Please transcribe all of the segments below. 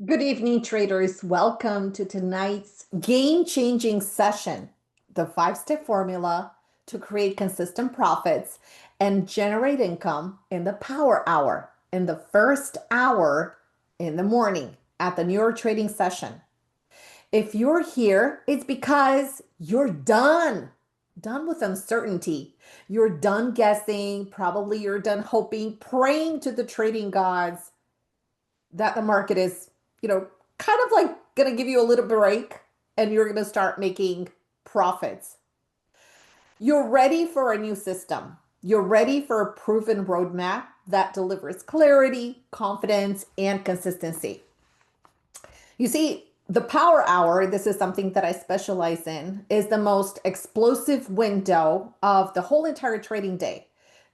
Good evening, traders. Welcome to tonight's game-changing session, the five-step formula to create consistent profits and generate income in the power hour, in the first hour in the morning at the New York trading session. If you're here, it's because you're done with uncertainty. You're done guessing. Probably you're done hoping, praying to the trading gods that the market is, kind of like going to give you a little break and you're going to start making profits. You're ready for a new system. You're ready for a proven roadmap that delivers clarity, confidence, and consistency. You see, the power hour, this is something that I specialize in, is the most explosive window of the whole entire trading day.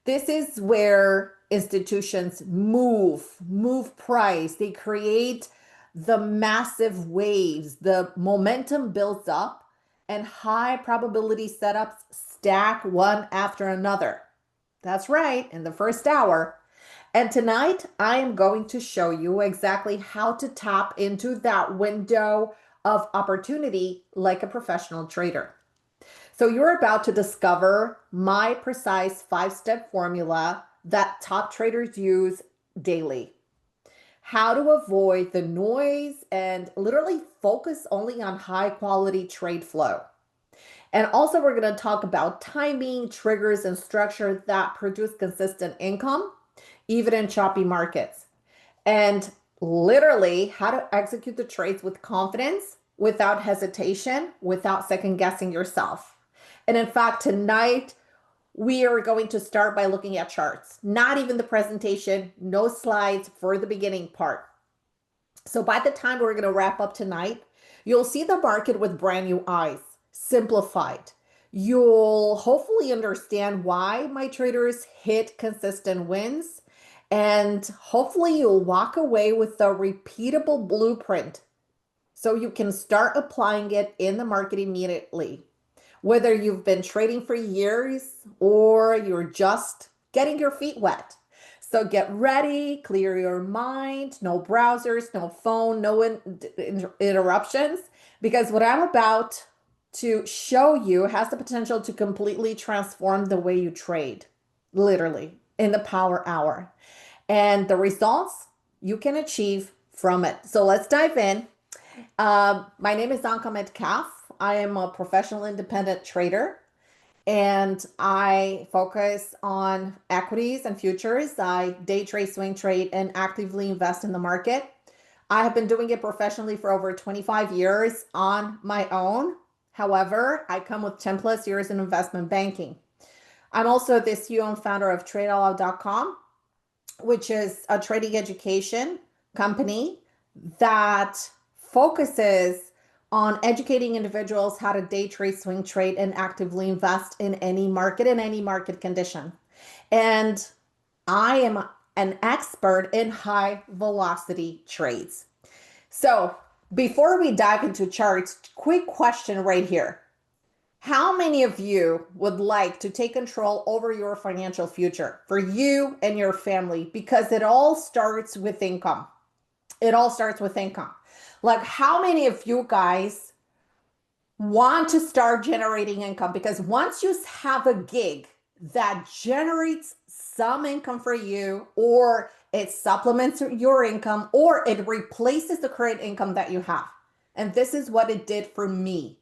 This is where institutions move price. They create the massive waves. The momentum builds up and high probability setups stack one after another. That's right, in the first hour. And tonight, I am going to show you exactly how to tap into that window of opportunity like a professional trader. So you're about to discover my precise five-step formula that top traders use daily. How to avoid the noise and literally focus only on high quality trade flow. And also we're going to talk about timing, triggers, and structure that produce consistent income, even in choppy markets. And literally how to execute the trades with confidence, without hesitation, without second guessing yourself. And in fact, tonight we are going to start by looking at charts, not even the presentation, no slides for the beginning part. So by the time we're going to wrap up tonight, you'll see the market with brand new eyes, simplified. You'll hopefully understand why my traders hit consistent wins. And hopefully you'll walk away with a repeatable blueprint so you can start applying it in the market immediately. Whether you've been trading for years or you're just getting your feet wet. So get ready, clear your mind, no browsers, no phone, no interruptions, because what I'm about to show you has the potential to completely transform the way you trade, literally, in the power hour. And the results you can achieve from it. So let's dive in. My name is Anka Metcalf. I am a professional independent trader and I focus on equities and futures. I day trade, swing trade, and actively invest in the market. I have been doing it professionally for over 25 years on my own. However, I come with 10 plus years in investment banking. I'm also the CEO and founder of TradeOutLoud.com, which is a trading education company that focuses on educating individuals how to day trade, swing trade, and actively invest in any market condition. And I am an expert in high velocity trades. So before we dive into charts, quick question right here. How many of you would like to take control over your financial future for you and your family? Because it all starts with income. It all starts with income. Like, how many of you guys want to start generating income? Because once you have a gig that generates some income for you, or it supplements your income, or it replaces the current income that you have. And this is what it did for me.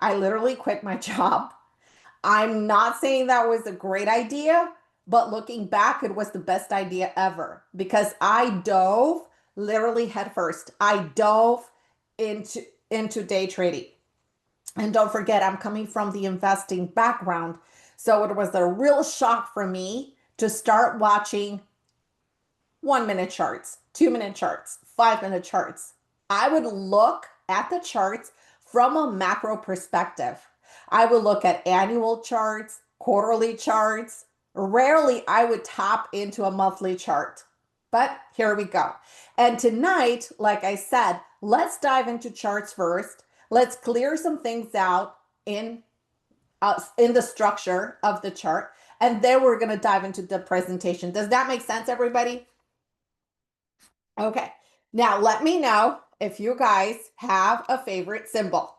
I literally quit my job. I'm not saying that was a great idea, but looking back, it was the best idea ever because I dove literally headfirst. I dove into day trading. And don't forget, I'm coming from the investing background. So it was a real shock for me to start watching 1 minute charts, 2 minute charts, 5 minute charts. I would look at the charts from a macro perspective. I would look at annual charts, quarterly charts. Rarely I would tap into a monthly chart. But here we go. And tonight, like I said, let's dive into charts first. Let's clear some things out in the structure of the chart. And then we're going to dive into the presentation. Does that make sense, everybody? Okay. Now, let me know if you guys have a favorite symbol.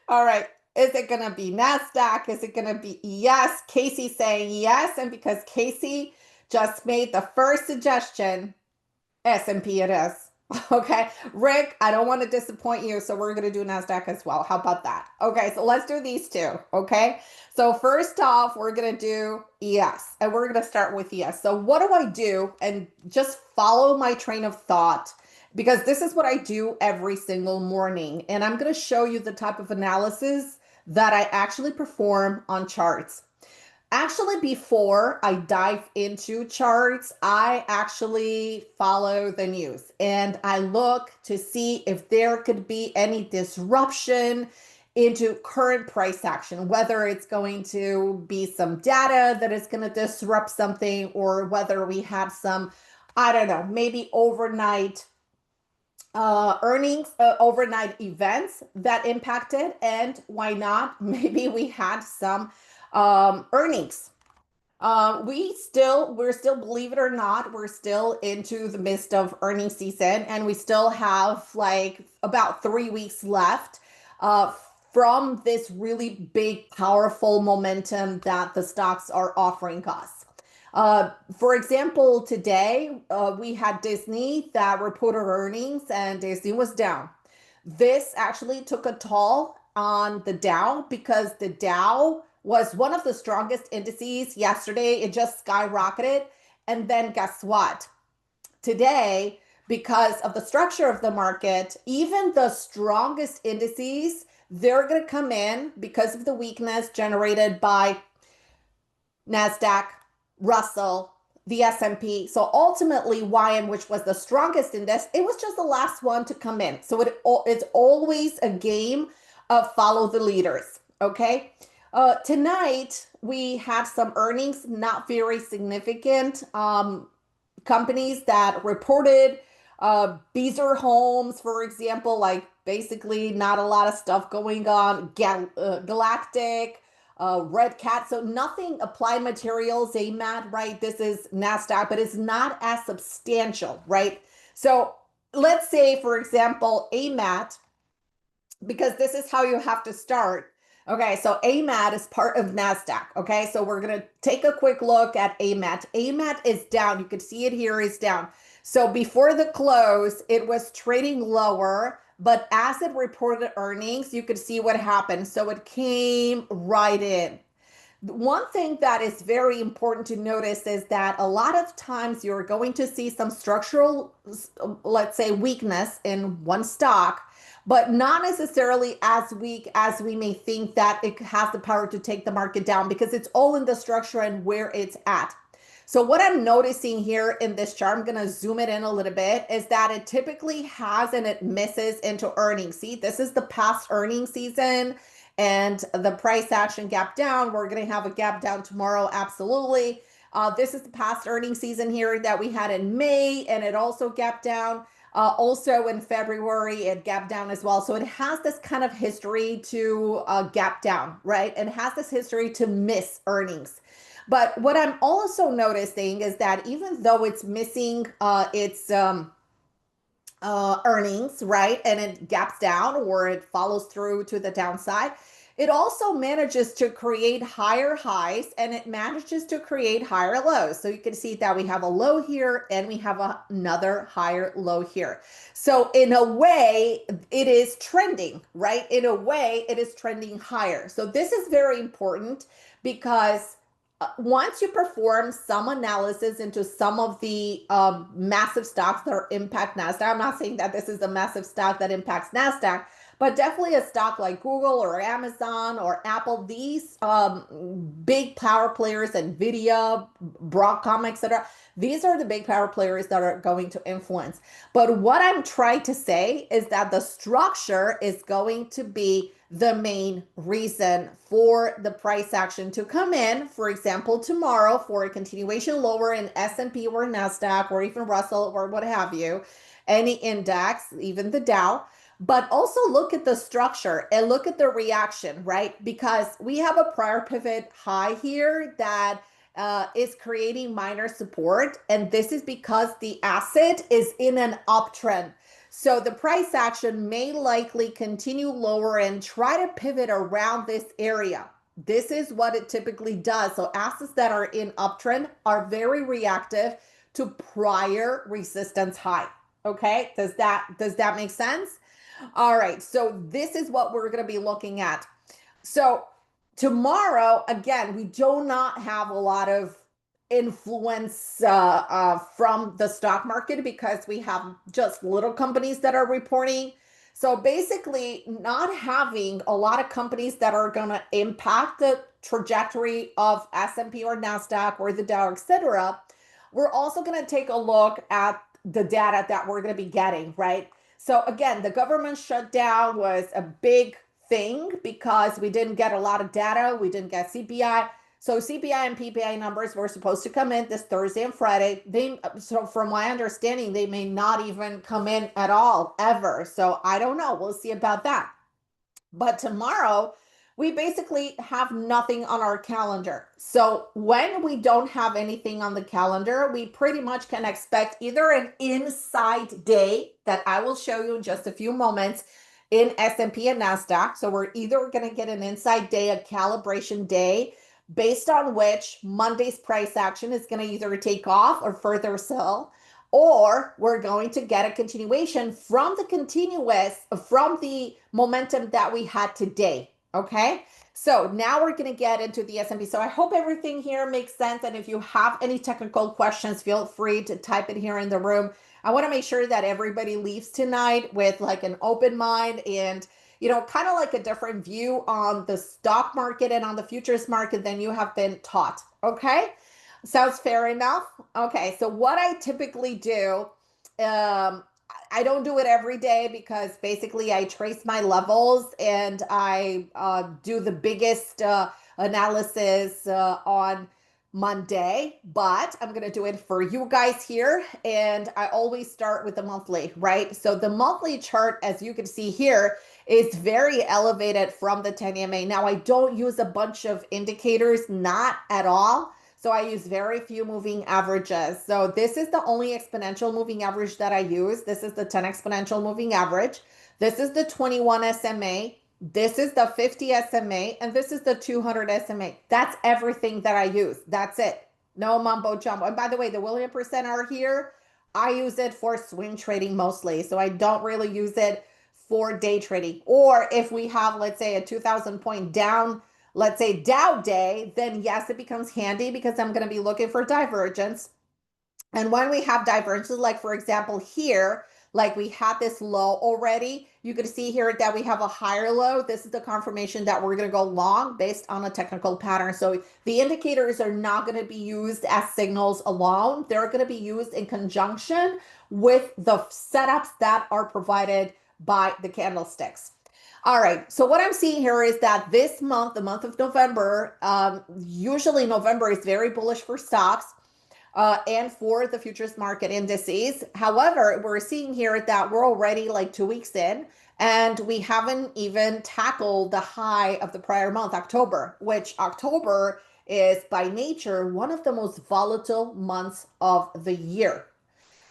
All right. Is it going to be NASDAQ? Is it going to be yes? Casey saying yes. And because Casey just made the first suggestion, S&P it is. Okay. Rick, I don't want to disappoint you, so we're going to do NASDAQ as well. How about that? Okay, so let's do these two. Okay. So first off, we're going to do ES, and we're going to start with ES. So what do I do? And just follow my train of thought because this is what I do every single morning. And I'm going to show you the type of analysis that I actually perform on charts. Actually, before I dive into charts, I actually follow the news and I look to see if there could be any disruption into current price action, whether it's going to be some data that is going to disrupt something or whether we have some, I don't know, maybe overnight earnings, overnight events that impacted, and why not? Maybe we had some earnings we're still, believe it or not, we're still into the midst of earnings season, and we still have like about 3 weeks left uh, from this really big, powerful momentum that the stocks are offering us. For example, today we had Disney that reported earnings, and Disney was down. This actually took a toll on the Dow because the Dow was one of the strongest indices yesterday. It just skyrocketed. And then guess what? Today, because of the structure of the market, even the strongest indices, they're going to come in because of the weakness generated by NASDAQ, Russell, the S&P. So ultimately, YM, which was the strongest index, it was just the last one to come in. So it's always a game of follow the leaders. Okay. Tonight, we have some earnings, not very significant. Companies that reported Beazer Homes, for example, like basically not a lot of stuff going on. Galactic, Red Cat, so nothing. Applied Materials, AMAT, right? This is NASDAQ, but it's not as substantial, right? So let's say, for example, AMAT, because this is how you have to start. Okay, so AMAT is part of NASDAQ. Okay, so we're going to take a quick look at AMAT. AMAT is down. You can see it here is down. So before the close, it was trading lower, but as it reported earnings, you could see what happened. So it came right in. One thing that is very important to notice is that a lot of times you're going to see some structural, let's say, weakness in one stock, but not necessarily as weak as we may think that it has the power to take the market down because it's all in the structure and where it's at. So what I'm noticing here in this chart, I'm going to zoom it in a little bit, is that it typically has and it misses into earnings. See, this is the past earnings season and the price action gap down. We're going to have a gap down tomorrow. Absolutely. This is the past earnings season here that we had in May, and it also gapped down. Also in February, it gapped down as well. So it has this kind of history to gap down, right? And has this history to miss earnings. But what I'm also noticing is that even though it's missing its earnings, right, and it gaps down or it follows through to the downside, it also manages to create higher highs and it manages to create higher lows. So you can see that we have a low here and we have another higher low here. So in a way, it is trending, right? In a way, it is trending higher. So this is very important because once you perform some analysis into some of the massive stocks that impact NASDAQ, I'm not saying that this is a massive stock that impacts NASDAQ, but definitely a stock like Google or Amazon or Apple, these big power players, Nvidia, Broadcom, etc. These are the big power players that are going to influence. But what I'm trying to say is that the structure is going to be the main reason for the price action to come in. For example, tomorrow for a continuation lower in S&P or NASDAQ or even Russell or what have you, any index, even the Dow. But also look at the structure and look at the reaction, right? Because we have a prior pivot high here that is creating minor support, and this is because the asset is in an uptrend. So the price action may likely continue lower and try to pivot around this area. This is what it typically does. So assets that are in uptrend are very reactive to prior resistance high. Okay, does that make sense? All right, so this is what we're going to be looking at. So tomorrow, again, we do not have a lot of influence from the stock market because we have just little companies that are reporting. So basically, not having a lot of companies that are going to impact the trajectory of S&P or NASDAQ or the Dow, etc. We're also going to take a look at the data that we're going to be getting, right? So again, the government shutdown was a big thing because we didn't get a lot of data. We didn't get CPI. So CPI and PPI numbers were supposed to come in this Thursday and Friday. So from my understanding, they may not even come in at all, ever. So I don't know. We'll see about that. But tomorrow, we basically have nothing on our calendar. So when we don't have anything on the calendar, we pretty much can expect either an inside day that I will show you in just a few moments in S&P and NASDAQ. So we're either going to get an inside day, a calibration day, based on which Monday's price action is going to either take off or further sell, or we're going to get a continuation from the momentum that we had today. Okay, so now we're going to get into the S&P. So I hope everything here makes sense, and if you have any technical questions, feel free to type it here in the room. I want to make sure that everybody leaves tonight with like an open mind and kind of like a different view on the stock market and on the futures market than you have been taught. Okay, sounds fair enough. Okay, so what I typically do, I don't do it every day because basically I trace my levels and I do the biggest analysis on Monday, but I'm going to do it for you guys here. And I always start with the monthly, right? So the monthly chart, as you can see here, is very elevated from the 10 EMA. Now, I don't use a bunch of indicators, not at all. So I use very few moving averages. So this is the only exponential moving average that I use. This is the 10 exponential moving average. This is the 21 SMA. This is the 50 SMA. And this is the 200 SMA. That's everything that I use. That's it. No mumbo jumbo. And by the way, the William percent are here. I use it for swing trading mostly. So I don't really use it for day trading. Or if we have, let's say, a 2,000 point down, let's say Dow day, then yes, it becomes handy because I'm going to be looking for divergence. And when we have divergences, like for example here, like we had this low already, you can see here that we have a higher low. This is the confirmation that we're going to go long based on a technical pattern. So the indicators are not going to be used as signals alone. They're going to be used in conjunction with the setups that are provided by the candlesticks. All right, so what I'm seeing here is that this month, the month of November, usually November is very bullish for stocks and for the futures market indices. However, we're seeing here that we're already like 2 weeks in, and we haven't even tackled the high of the prior month, October, which October is by nature one of the most volatile months of the year.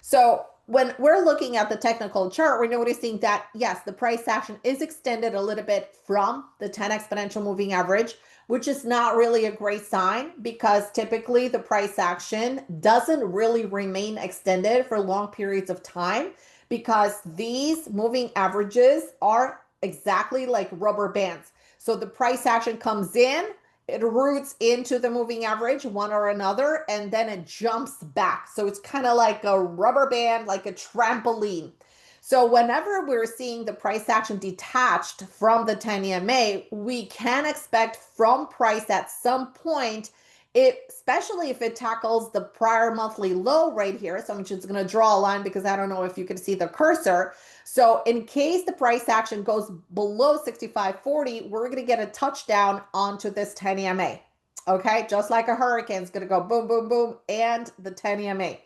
So when we're looking at the technical chart, we're noticing that, yes, the price action is extended a little bit from the 10 exponential moving average, which is not really a great sign because typically the price action doesn't really remain extended for long periods of time because these moving averages are exactly like rubber bands. So the price action comes in, it roots into the moving average, one or another, and then it jumps back. So it's kind of like a rubber band, like a trampoline. So whenever we're seeing the price action detached from the 10 EMA, we can expect from price at some point, especially if it tackles the prior monthly low right here. So I'm just going to draw a line because I don't know if you can see the cursor. So in case the price action goes below 65.40, we're going to get a touchdown onto this 10 EMA. Okay, just like a hurricane is going to go boom, boom, boom, and the 10 EMA.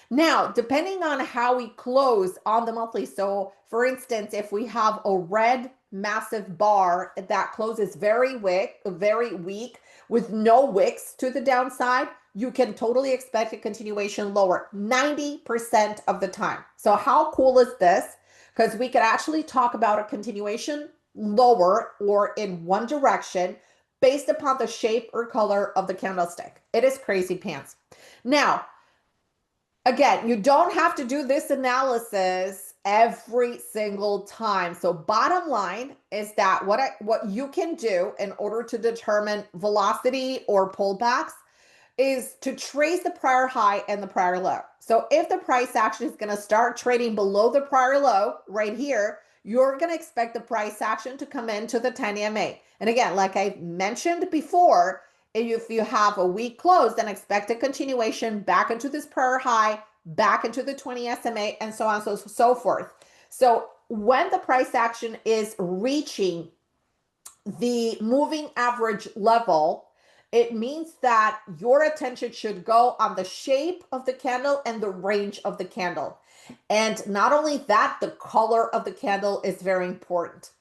Now, depending on how we close on the monthly, so for instance, if we have a red massive bar that closes very weak with no wicks to the downside, you can totally expect a continuation lower 90% of the time. So how cool is this? Because we could actually talk about a continuation lower or in one direction based upon the shape or color of the candlestick. It is crazy pants. Now, again, you don't have to do this analysis every single time. So bottom line is that what you can do in order to determine velocity or pullbacks is to trace the prior high and the prior low. So if the price action is going to start trading below the prior low right here, you're going to expect the price action to come into the 10 EMA. And again, like I mentioned before, if you have a weak close, then expect a continuation back into this prior high, back into the 20 SMA, and so on and so forth. So when the price action is reaching the moving average level, it means that your attention should go on the shape of the candle and the range of the candle. And not only that, the color of the candle is very important.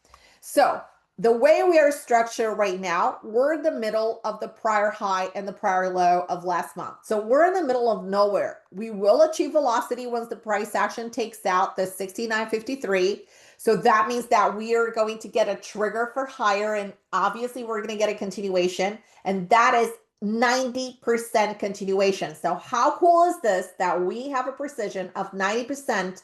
So the way we are structured right now, we're in the middle of the prior high and the prior low of last month. So we're in the middle of nowhere. We will achieve velocity once the price action takes out the 69.53. So that means that we are going to get a trigger for higher, and obviously we're going to get a continuation, and that is 90% continuation. So how cool is this that we have a precision of 90%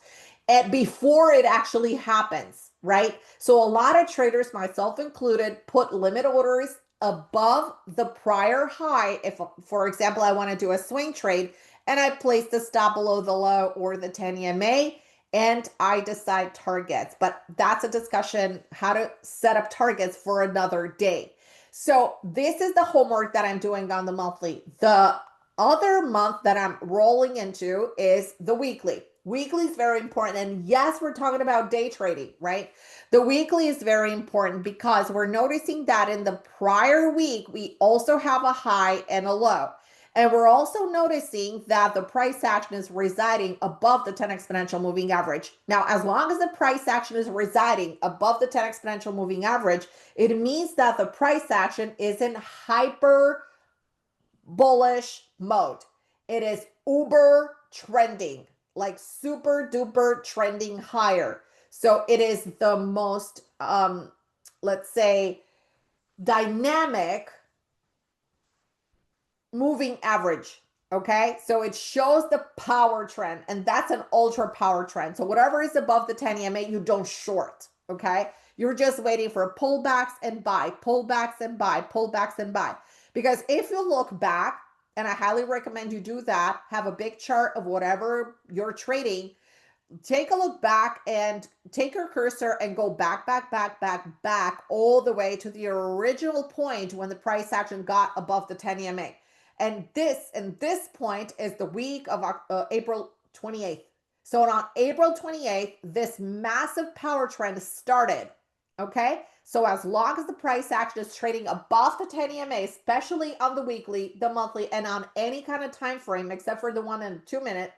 before it actually happens, right? So a lot of traders, myself included, put limit orders above the prior high. If, for example, I want to do a swing trade and I place the stop below the low or the 10 EMA, and I decide targets. But that's a discussion, how to set up targets for another day. So this is the homework that I'm doing on the monthly. The other month that I'm rolling into is the weekly. Weekly is very important. And yes, we're talking about day trading, right? The weekly is very important because we're noticing that in the prior week, we also have a high and a low. And we're also noticing that the price action is residing above the 10 exponential moving average. Now, as long as the price action is residing above the 10 exponential moving average, it means that the price action is in hyper bullish mode. It is uber trending, like super duper trending higher. So it is the most, let's say, dynamic moving average. Okay, so it shows the power trend, and that's an ultra power trend. So whatever is above the 10 EMA, you don't short. Okay, you're just waiting for pullbacks and buy, pullbacks and buy, pullbacks and buy. Because if you look back, and I highly recommend you do that, have a big chart of whatever you're trading, take a look back and take your cursor and go back all the way to the original point when the price action got above the 10 EMA. And this point is the week of April 28th. So on April 28th, this massive power trend started. Okay. So as long as the price action is trading above the 10 EMA, especially on the weekly, the monthly, and on any kind of time frame, except for the 1 and 2 minute,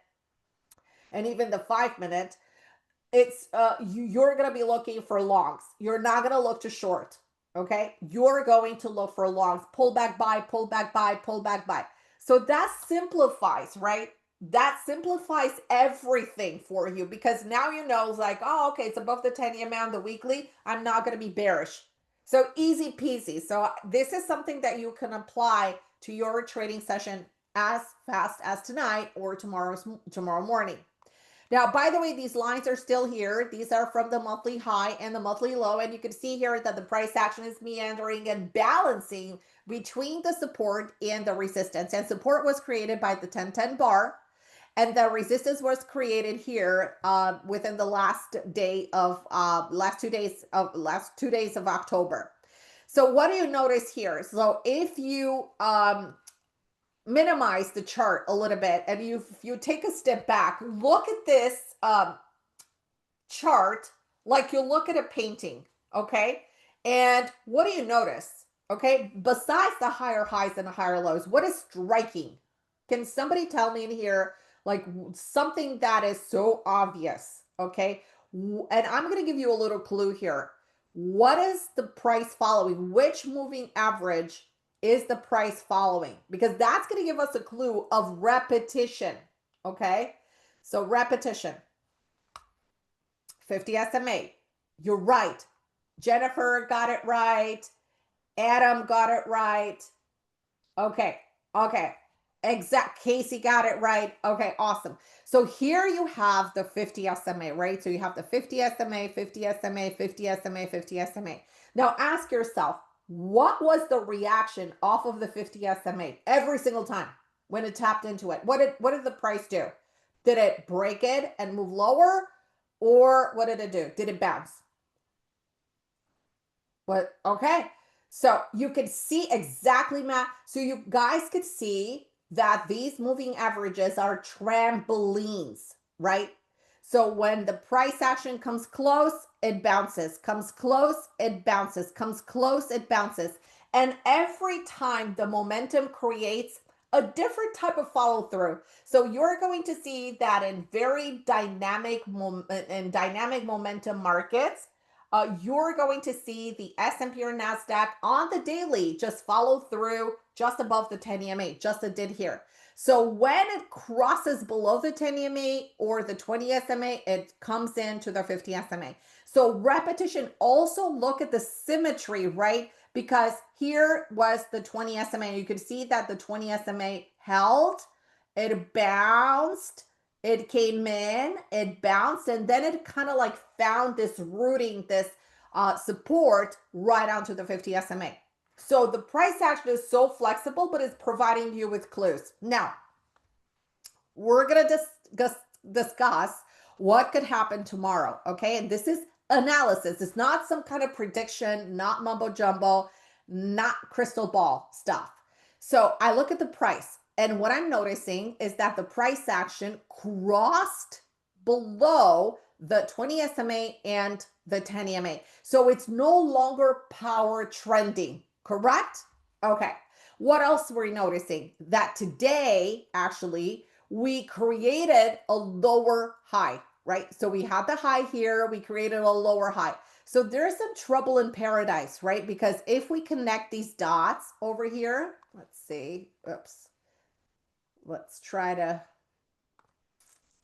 and even the 5 minute, it's you're going to be looking for longs. You're not going to look to short. Okay, you're going to look for longs, pull back buy, pull back buy, pull back buy. So that simplifies, right? That simplifies everything for you, because now you know, like, oh, okay, it's above the 10 EMA on the weekly. I'm not going to be bearish. So easy peasy. So this is something that you can apply to your trading session as fast as tonight or tomorrow morning. Now, by the way, these lines are still here. These are from the monthly high and the monthly low. And you can see here that the price action is meandering and balancing between the support and the resistance. And support was created by the 10-10 bar. And the resistance was created here within the last 2 days of October. So what do you notice here? So if you minimize the chart a little bit and if you take a step back, look at this chart like you look at a painting, okay? And what do you notice? Okay, besides the higher highs and the higher lows, what is striking? Can somebody tell me in here, like something that is so obvious, okay? And I'm going to give you a little clue here. What is the price following? Which moving average is the price following? Because that's going to give us a clue of repetition, okay? So repetition, 50 SMA. You're right. Jennifer got it right. Adam got it right. Okay. Okay. Exact. Casey got it right. Okay. Awesome. So here you have the 50 SMA, right? So you have the 50 SMA, 50 SMA, 50 SMA, 50 SMA. Now ask yourself, what was the reaction off of the 50 SMA every single time when it tapped into it? What did the price do? Did it break it and move lower? Or what did it do? Did it bounce? What? Okay. So you could see exactly, Matt. So you guys could see that these moving averages are trampolines, right? So when the price action comes close, it bounces, comes close, it bounces, comes close, it bounces. And every time the momentum creates a different type of follow through. So you're going to see that in very dynamic momentum markets, you're going to see the S&P or NASDAQ on the daily just follow through just above the 10 EMA, just as it did here. So when it crosses below the 10 EMA or the 20 SMA, it comes into the 50 SMA. So repetition, also look at the symmetry, right? Because here was the 20 SMA. You could see that the 20 SMA held, it bounced, it came in, it bounced, and then it kind of like found this rooting, this support right onto the 50 SMA. So the price action is so flexible, but it's providing you with clues. Now, we're going to discuss what could happen tomorrow, okay? And this is analysis. It's not some kind of prediction, not mumbo jumbo, not crystal ball stuff. So I look at the price, and what I'm noticing is that the price action crossed below the 20 SMA and the 10 EMA. So it's no longer power trending, correct? Okay. What else were we noticing? That today, actually, we created a lower high, right? So we had the high here, we created a lower high. So there's some trouble in paradise, right? Because if we connect these dots over here, let's see, oops. Let's try to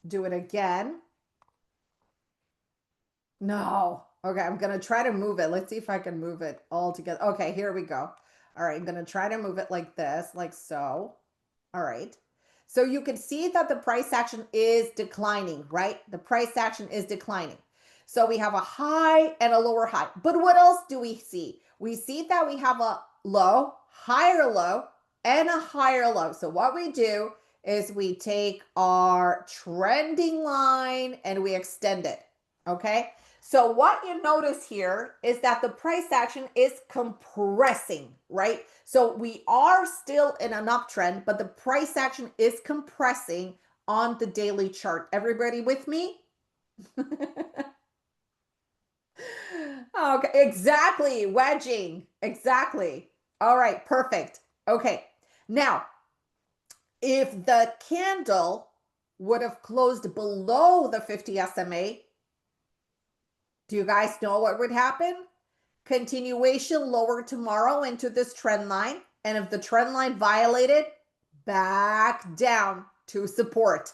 do it again. No. Okay, I'm going to try to move it. Let's see if I can move it all together. Okay, here we go. All right, I'm going to try to move it like this, like so. All right. So you can see that the price action is declining, right? The price action is declining. So we have a high and a lower high. But what else do we see? We see that we have a low, higher low, and a higher low. So what we do is we take our trending line and we extend it, okay? So what you notice here is that the price action is compressing, right? So we are still in an uptrend, but the price action is compressing on the daily chart. Everybody with me? Okay, exactly. Wedging. Exactly. All right, perfect. Okay. Now, if the candle would have closed below the 50 SMA, do you guys know what would happen? Continuation lower tomorrow into this trend line. And if the trend line violated, back down to support.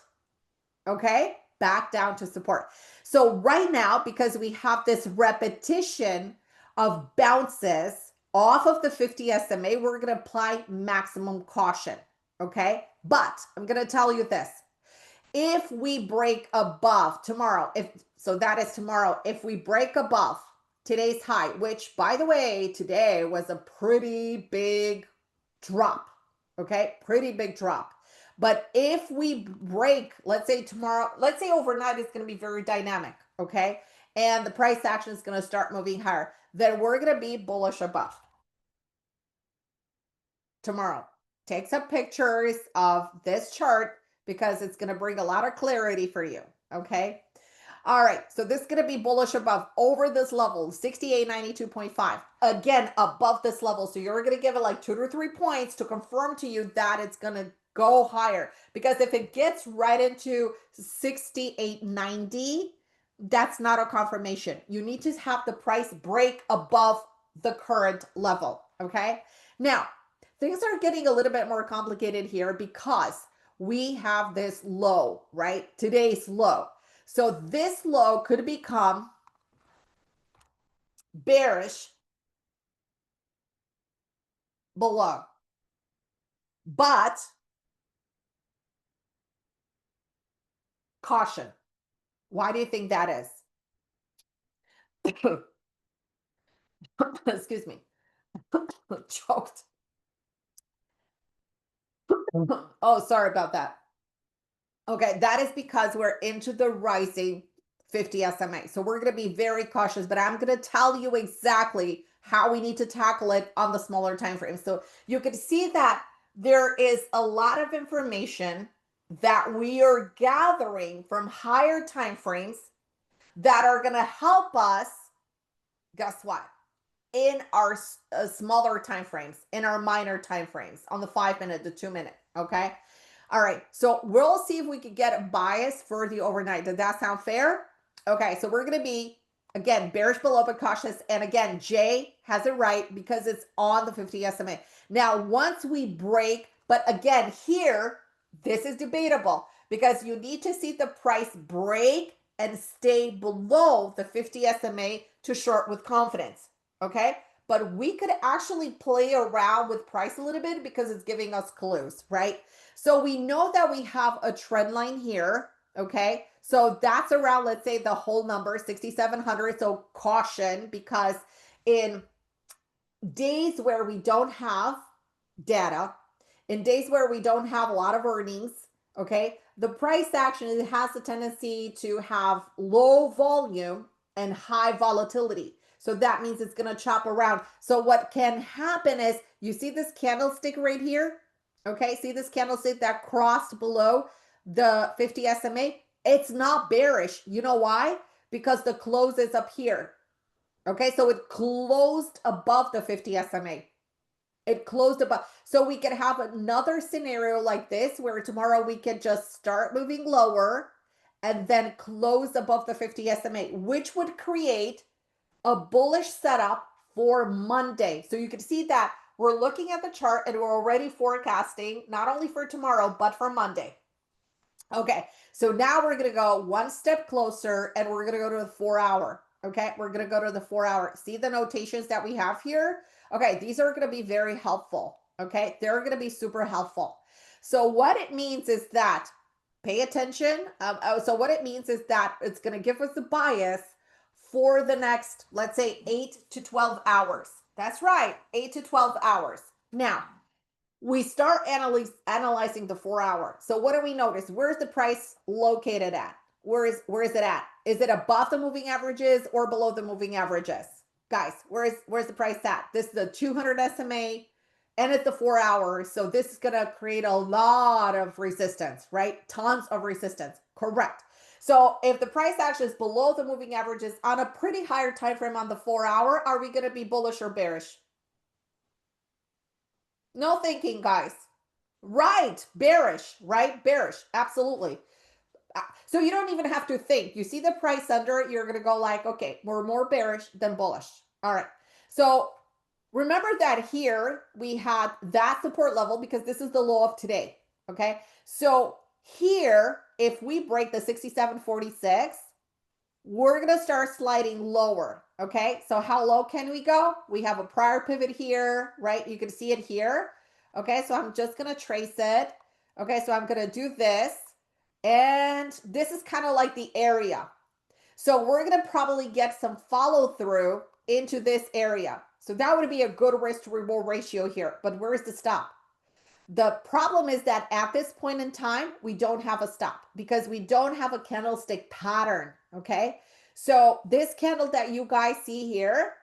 Okay? Back down to support. So right now, because we have this repetition of bounces off of the 50 SMA, we're going to apply maximum caution. Okay? But I'm going to tell you this. If we break above tomorrow, so that is tomorrow, if we break above today's high, which by the way, today was a pretty big drop, okay? Pretty big drop. But if we break, let's say tomorrow, let's say overnight, it's going to be very dynamic, okay? And the price action is going to start moving higher, then we're going to be bullish above tomorrow. Take some pictures of this chart because it's going to bring a lot of clarity for you, okay? All right, so this is going to be bullish above over this level, 68.92.5. Again, above this level. So you're going to give it like 2 to 3 points to confirm to you that it's going to go higher, because if it gets right into 68.90, that's not a confirmation. You need to have the price break above the current level. Okay. Now, things are getting a little bit more complicated here because we have this low, right? Today's low. So this low could become bearish below. But caution. Why do you think that is? Excuse me. Choked. Oh, sorry about that. Okay, that is because we're into the rising 50 SMA. So we're going to be very cautious, but I'm going to tell you exactly how we need to tackle it on the smaller time frame. So you can see that there is a lot of information that we are gathering from higher time frames that are going to help us, guess what? In our smaller time frames, in our minor time frames, on the 5 minute, the 2 minute. Okay. All right. So we'll see if we could get a bias for the overnight. Does that sound fair? Okay. So we're going to be, again, bearish below but cautious. And again, Jay has it right because it's on the 50 SMA. Now, once we break, but again, here, this is debatable because you need to see the price break and stay below the 50 SMA to short with confidence. Okay. But we could actually play around with price a little bit because it's giving us clues, right? So we know that we have a trend line here. Okay. So that's around, let's say, the whole number, 6,700. So caution, because in days where we don't have data, in days where we don't have a lot of earnings, okay, the price action has a tendency to have low volume and high volatility. So that means it's going to chop around. So what can happen is, you see this candlestick right here? Okay, see this candlestick that crossed below the 50 SMA? It's not bearish. You know why? Because the close is up here. Okay, so it closed above the 50 SMA. It closed above. So we could have another scenario like this where tomorrow we could just start moving lower and then close above the 50 SMA, which would create a bullish setup for Monday. So you can see that we're looking at the chart and we're already forecasting not only for tomorrow, but for Monday. Okay, so now we're going to go one step closer and we're going to go to the 4 hour. Okay, we're going to go to the 4 hour. See the notations that we have here? Okay, these are going to be very helpful. Okay, they're going to be super helpful. So what it means is that, pay attention. So what it means is that it's going to give us a bias for the next, let's say, 8 to 12 hours. That's right, 8 to 12 hours. Now, we start analyzing the 4 hour. So what do we notice? Where's the price located at? Where is it at? Is it above the moving averages or below the moving averages? Guys, where's the price at? This is the 200 SMA and it's the 4 hours. So this is going to create a lot of resistance, right? Tons of resistance. Correct. So if the price action is below the moving averages on a pretty higher time frame on the 4 hour, are we going to be bullish or bearish? No thinking, guys. Right. Bearish, right? Bearish. Absolutely. So you don't even have to think. You see the price under it, you're going to go like, okay, we're more bearish than bullish. All right. So remember that here we had that support level because this is the low of today. Okay. So here, if we break the 67.46, we're going to start sliding lower. Okay. So how low can we go? We have a prior pivot here, right? You can see it here. Okay. So I'm just going to trace it. Okay. So I'm going to do this. And this is kind of like the area. So we're going to probably get some follow through into this area. So that would be a good risk to reward ratio here. But where is the stop? The problem is that at this point in time, we don't have a stop because we don't have a candlestick pattern. Okay. So this candle that you guys see here,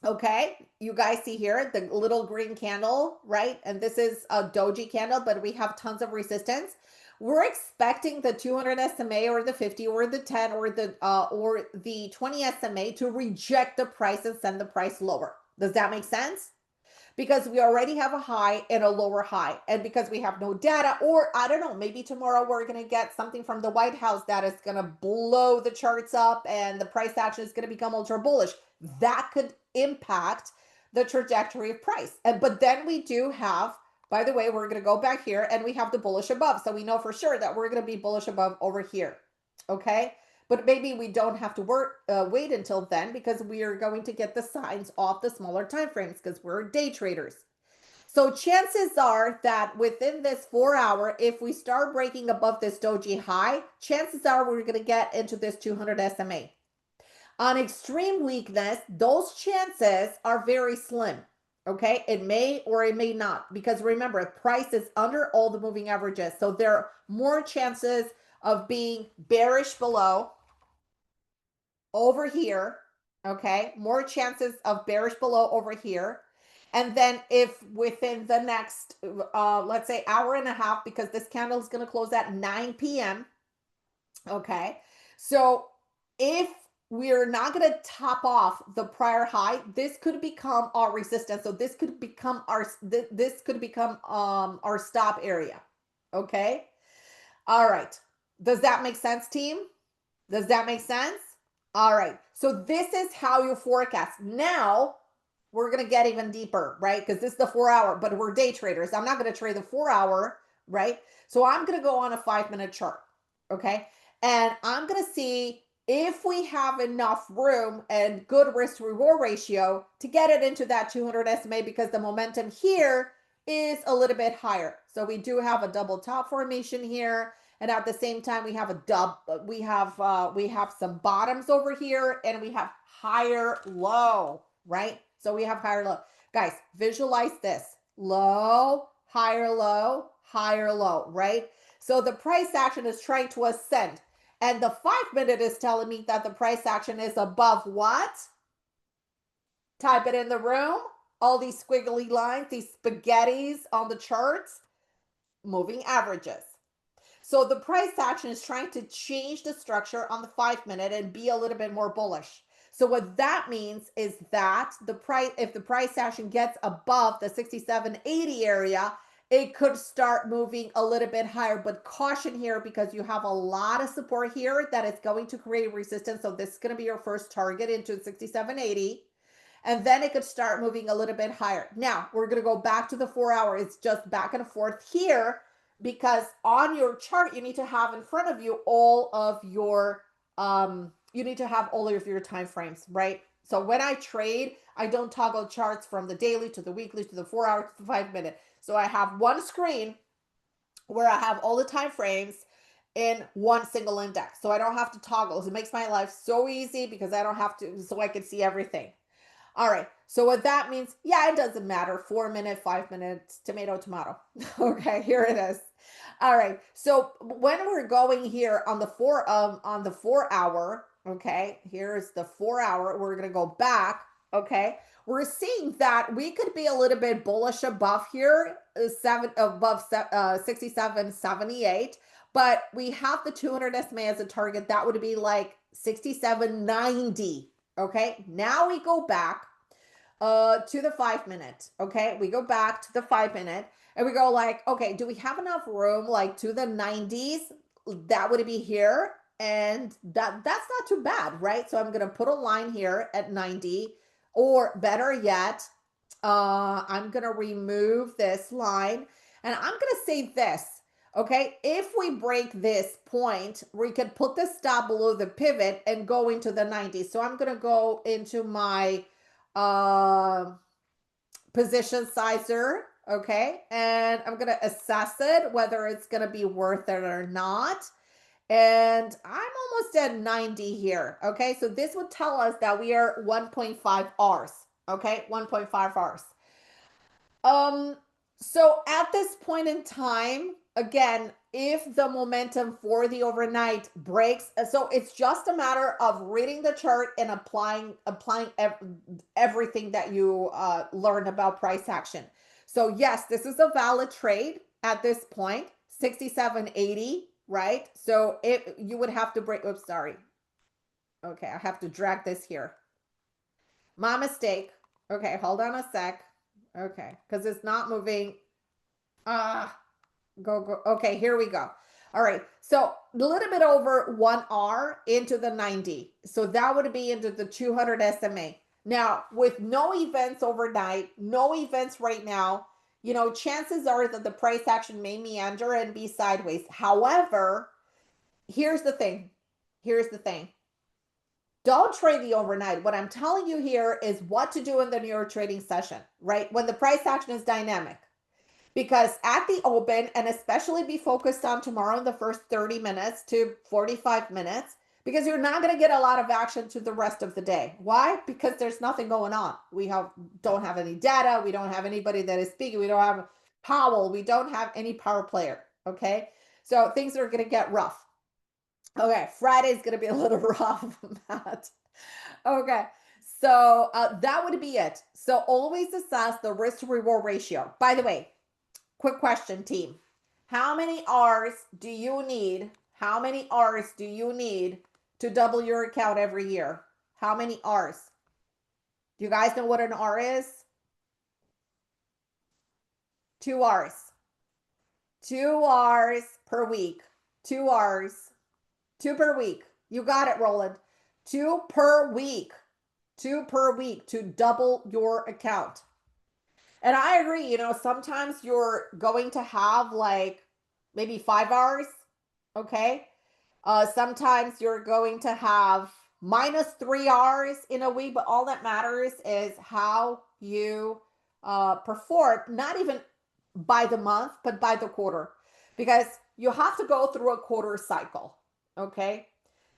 okay, you guys see here the little green candle, right? And this is a doji candle, but we have tons of resistance. We're expecting the 200 SMA or the 50 or the 10 or the 20 SMA to reject the price and send the price lower. Does that make sense? because we already have a high and a lower high, and because we have no data, or I don't know, maybe tomorrow we're going to get something from the White House that is going to blow the charts up and the price action is going to become ultra bullish. That could impact the trajectory of price. But then we do have, by the way, we're going to go back here and we have the bullish above, so we know for sure that we're going to be bullish above over here. Okay, but maybe we don't have to wait until then, because we are going to get the signs off the smaller time frames because we're day traders. So chances are that within this 4 hour, if we start breaking above this doji high, chances are we're going to get into this 200 SMA. On extreme weakness, those chances are very slim. Okay, it may or it may not, because remember, price is under all the moving averages, so there are more chances of being bearish below over here. Okay, more chances of bearish below over here. And then if within the next let's say hour and a half, because this candle is going to close at 9 p.m. Okay, so if we're not going to top off the prior high, this could become our resistance. So this could become our our stop area. Okay, all right, does that make sense, team? Does that make sense? All right, so this is how you forecast. Now we're going to get even deeper, right? Because this is the 4 hour, but we're day traders. I'm not going to trade the 4 hour, right? So I'm going to go on a 5-minute chart. Okay, and I'm going to see if we have enough room and good risk to reward ratio to get it into that 200 SMA, because the momentum here is a little bit higher. So we do have a double top formation here, and at the same time we have we have some bottoms over here, and we have higher low, right? So we have higher low. Guys, visualize this: low, higher low, higher low, right? So the price action is trying to ascend. And the 5-minute is telling me that the price action is above what? Type it in the room. All these squiggly lines, these spaghettis on the charts, moving averages. So the price action is trying to change the structure on the 5-minute and be a little bit more bullish. So what that means is that the price, if the price action gets above the 67.80 area, it could start moving a little bit higher, but caution here, because you have a lot of support here that is going to create resistance. So this is going to be your first target into 67.80, and then it could start moving a little bit higher. Now we're going to go back to the 4 hour. It's just back and forth here, because on your chart you need to have in front of you all of your time frames, right? So when I trade, I don't toggle charts from the daily to the weekly to the 4 hour to the 5-minute. So I have one screen where I have all the time frames in one single index. So I don't have to toggle. It makes my life so easy, because I don't have to, so I can see everything. All right, so what that means, yeah, it doesn't matter. 4-minute, 5 minutes, tomato, tomato. Okay, here it is. All right, so when we're going here on the 4 hour, okay, here's the 4 hour. We're gonna go back. Okay, we're seeing that we could be a little bit bullish above here, above 67.78, but we have the 200 SMA as a target. That would be like 67.90. Okay, now we go back to the 5-minute. Okay, we go back to the 5-minute and we go like, okay, do we have enough room like to the 90s? That would be here, and that's not too bad, right? So I'm gonna put a line here at 90, or better yet, I'm gonna remove this line, and I'm gonna say this. Okay, if we break this point, we can put the stop below the pivot and go into the 90s. So I'm going to go into my position sizer, okay, and I'm going to assess it, whether it's going to be worth it or not. And I'm almost at 90 here. Okay, so this would tell us that we are 1.5 Rs. Okay, 1.5 Rs. So at this point in time, again, if the momentum for the overnight breaks, so it's just a matter of reading the chart and applying everything that you learned about price action. So yes, this is a valid trade at this point, 67.80, right? So if you would have to break, oops, sorry. Okay, I have to drag this here. My mistake. Okay, hold on a sec. Okay, because it's not moving. Ah, go. Okay, here we go. All right, so a little bit over 1 hour into the 90. So that would be into the 200 SMA. Now, with no events overnight, no events right now, chances are that the price action may meander and be sideways. However, here's the thing. Here's the thing. Don't trade the overnight. What I'm telling you here is what to do in the New York trading session, right? When the price action is dynamic. Because at the open, and especially be focused on tomorrow in the first 30 minutes to 45 minutes, because you're not going to get a lot of action to the rest of the day. Why? Because there's nothing going on. Don't have any data. We don't have anybody that is speaking. We don't have Powell. We don't have any power player. Okay. So things are going to get rough. Okay. Friday's going to be a little rough, Matt. Okay. So that would be it. So always assess the risk to reward ratio. By the way, quick question, team. How many R's do you need? How many R's do you need to double your account every year? How many R's? Do you guys know what an R is? 2 R's. 2 R's per week. 2 R's. 2 per week. You got it, Roland. 2 per week. 2 per week to double your account. And I agree, sometimes you're going to have like maybe 5 hours. Okay. Sometimes you're going to have -3 hours in a week, but all that matters is how you perform, not even by the month, but by the quarter, because you have to go through a quarter cycle. Okay.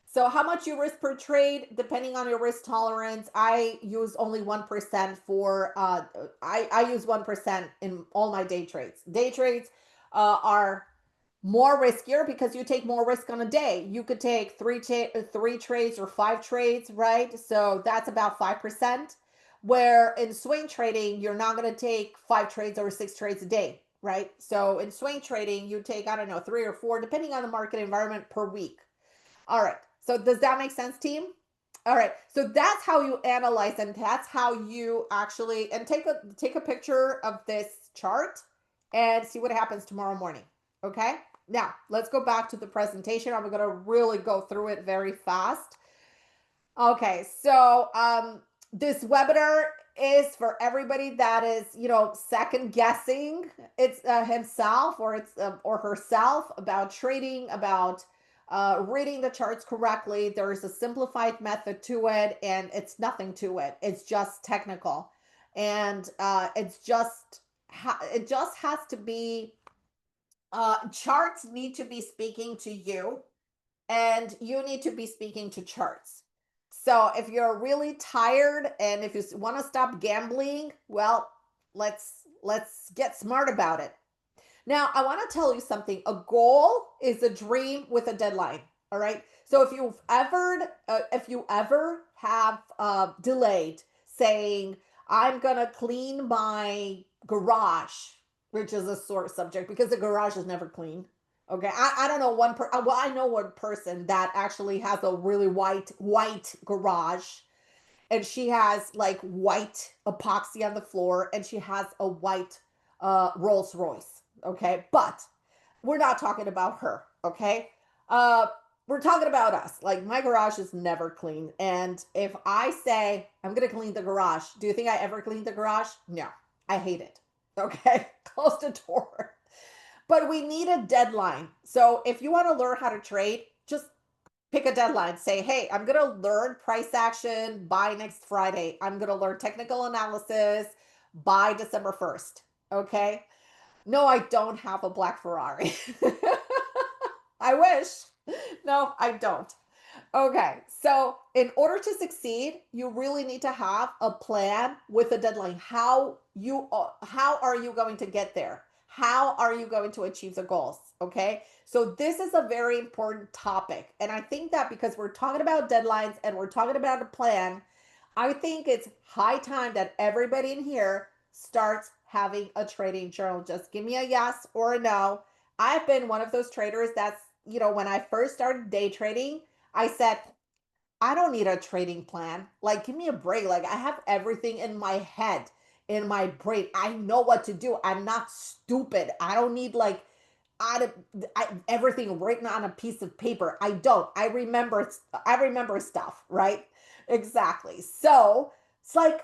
So how much you risk per trade, depending on your risk tolerance. I use only 1% for, I use 1% in all my day trades. Day trades are more riskier because you take more risk on a day. You could take three trades or 5 trades, right? So that's about 5%. Where in swing trading, you're not going to take 5 trades or 6 trades a day, right? So in swing trading, you take, I don't know, 3 or 4, depending on the market environment per week. All right. So does that make sense, team? All right. So that's how you analyze, and that's how you actually, and take a picture of this chart and see what happens tomorrow morning. Okay. Now let's go back to the presentation. I'm going to really go through it very fast. Okay. So this webinar is for everybody that is, second guessing it's himself or it's or herself about trading, about reading the charts correctly. There's a simplified method to it, and it's nothing to it. It's just technical, and it just has to be. Charts need to be speaking to you, and you need to be speaking to charts. So if you're really tired and if you want to stop gambling, well, let's get smart about it. Now, I want to tell you something. A goal is a dream with a deadline. All right. So if you ever have delayed saying, I'm going to clean my garage, which is a sore subject because the garage is never clean. Okay. I don't know well, I know one person that actually has a really white garage, and she has like white epoxy on the floor, and she has a white Rolls Royce. Okay. But we're not talking about her. Okay. We're talking about us. Like, my garage is never clean. And if I say I'm going to clean the garage, do you think I ever clean the garage? No, I hate it. Okay. Close the door. But we need a deadline. So if you want to learn how to trade, just pick a deadline. Say, hey, I'm going to learn price action by next Friday. I'm going to learn technical analysis by December 1st. Okay. No, I don't have a black Ferrari. I wish. No, I don't. Okay. So in order to succeed, you really need to have a plan with a deadline. How are you going to get there? How are you going to achieve the goals? Okay. So this is a very important topic. And I think that because we're talking about deadlines and we're talking about a plan, I think it's high time that everybody in here starts having a trading journal. Just give me a yes or a no. I've been one of those traders that's, when I first started day trading, I said, I don't need a trading plan. Like, give me a break. Like, I have everything in my head. in my brain. I know what to do. I'm not stupid. I don't need like out of everything written on a piece of paper. I don't. I remember stuff, right? Exactly. So it's like